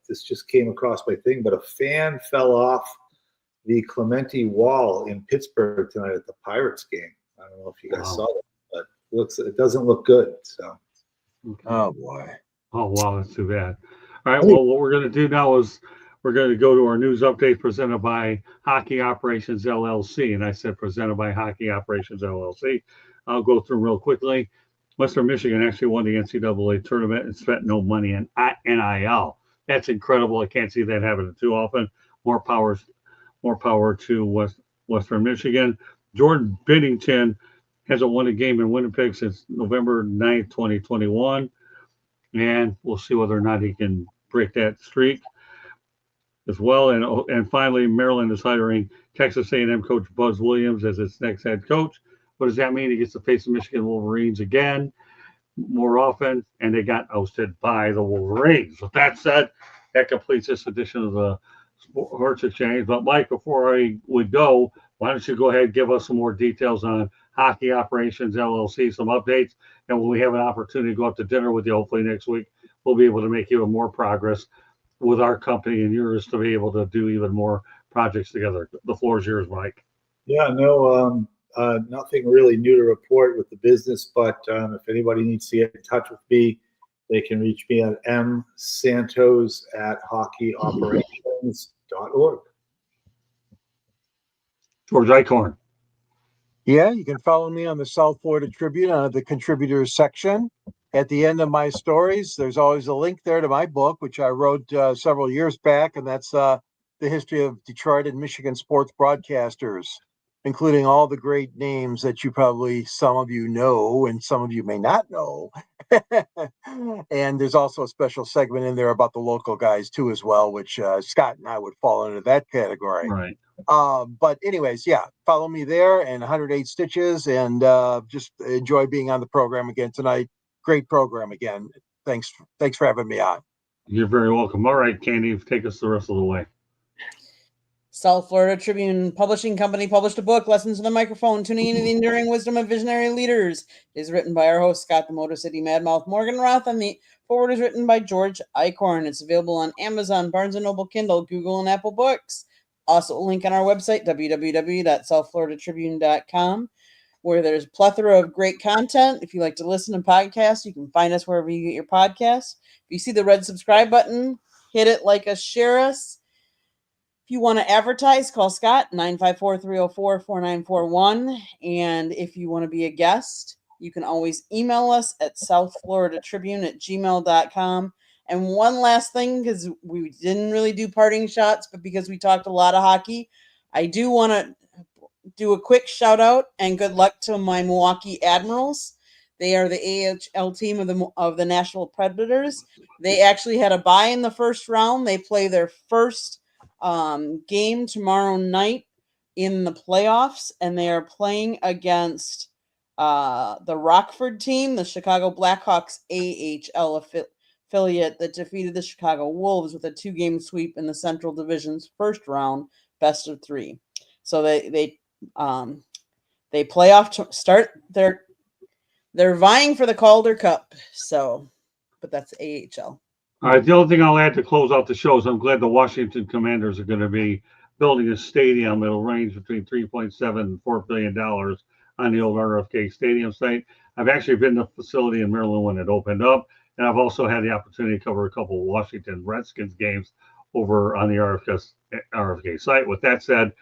this just came across my thing, but a fan fell off the Clemente Wall in Pittsburgh tonight at the Pirates game. I don't know if you guys saw that, but it doesn't look good. So, oh boy, oh wow, that's too bad. All right, well, what we're going to do now is we're going to go to our news update presented by Hockey Operations LLC, and I said presented by Hockey Operations LLC. I'll go through real quickly. Western Michigan actually won the NCAA tournament and spent no money in NIL. That's incredible. I can't see that happening too often. More power to Western Michigan. Jordan Binnington hasn't won a game in Winnipeg since November 9th, 2021. And we'll see whether or not he can break that streak as well. And finally, Maryland is hiring Texas A&M coach Buzz Williams as its next head coach. What does that mean? He gets to face the Michigan Wolverines again more often, and they got ousted by the Wolverines. With that said, that completes this edition of the Sports Exchange. But Mike, before I would go, why don't you go ahead and give us some more details on Hockey Operations LLC, some updates, and when we have an opportunity to go out to dinner with you, hopefully next week, we'll be able to make even more progress with our company and yours to be able to do even more projects together. The floor is yours, Mike. Yeah, no, nothing really new to report with the business, but if anybody needs to get in touch with me, they can reach me at msantos@hockeyoperations.org. George Eichhorn. Yeah, you can follow me on the South Florida Tribune under the contributors section. At the end of my stories, there's always a link there to my book, which I wrote several years back, and that's the history of Detroit and Michigan sports broadcasters, including all the great names that some of you know and some of you may not know. And there's also a special segment in there about the local guys too as well, which Scott and I would fall into that category. Right. But anyways, yeah, follow me there and 108 Stitches, and just enjoy being on the program again tonight. Great program again. Thanks for having me on. You're very welcome. All right, Candy, take us the rest of the way. South Florida Tribune Publishing Company published a book, Lessons in the Microphone, Tuning into the Enduring Wisdom of Visionary Leaders. It is written by our host, Scott the Motor City Madmouth Morgan Roth, and the forward is written by George Eichhorn. It's available on Amazon, Barnes & Noble, Kindle, Google, and Apple Books. Also, a link on our website, www.southfloridatribune.com, where there's a plethora of great content. If you like to listen to podcasts, you can find us wherever you get your podcasts. If you see the red subscribe button, hit it, like us, share us. If you want to advertise, call Scott, 954-304-4941. And if you want to be a guest, you can always email us at southfloridatribune@gmail.com. And one last thing, because we didn't really do parting shots, but because we talked a lot of hockey, I do want to do a quick shout out and good luck to my Milwaukee Admirals. They are the AHL team of the Nashville Predators. They actually had a bye in the first round. They play their first game tomorrow night in the playoffs, and they are playing against the Rockford team, the Chicago Blackhawks AHL affiliate that defeated the Chicago Wolves with a 2-game sweep in the Central Division's first round, best of 3. So they play off to start they're vying for the Calder Cup. So, but that's AHL. All right, the only thing I'll add to close out the show is I'm glad the Washington Commanders are going to be building a stadium that'll range between $3.7 and $4 billion on the old RFK Stadium site. I've actually been to the facility in Maryland when it opened up, and I've also had the opportunity to cover a couple of Washington Redskins games over on the RFK site. With that said,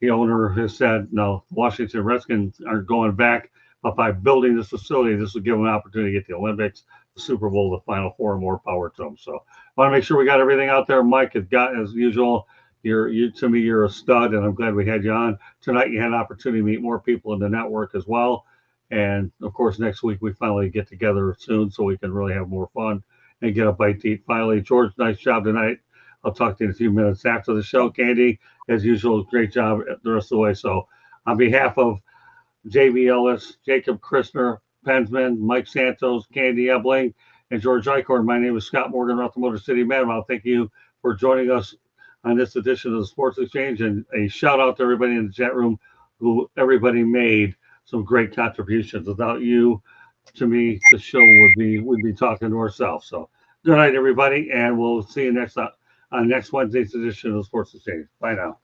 the owner has said, no, Washington Redskins aren't going back, but by building this facility, this will give them an opportunity to get the Olympics, the Super Bowl, the Final Four, and more power to them. So I want to make sure we got everything out there. Mike has got, as usual, to me, you're a stud, and I'm glad we had you on. Tonight you had an opportunity to meet more people in the network as well. And, of course, next week we finally get together soon so we can really have more fun and get a bite to eat. Finally, George, nice job tonight. I'll talk to you in a few minutes after the show. Candy, as usual, great job the rest of the way. So on behalf of J.B. Ellis, Jacob Christner, Pensman, Mike Santos, Candy Ebling, and George Eichhorn, my name is Scott Morgan, Roth Motor City Madmouth. Thank you for joining us on this edition of the Sports Exchange, and a shout out to everybody in the chat room who everybody made some great contributions. Without you, to me, the show would be talking to ourselves. So good night, everybody, and we'll see you on next Wednesday's edition of the Sports Exchange. Bye now.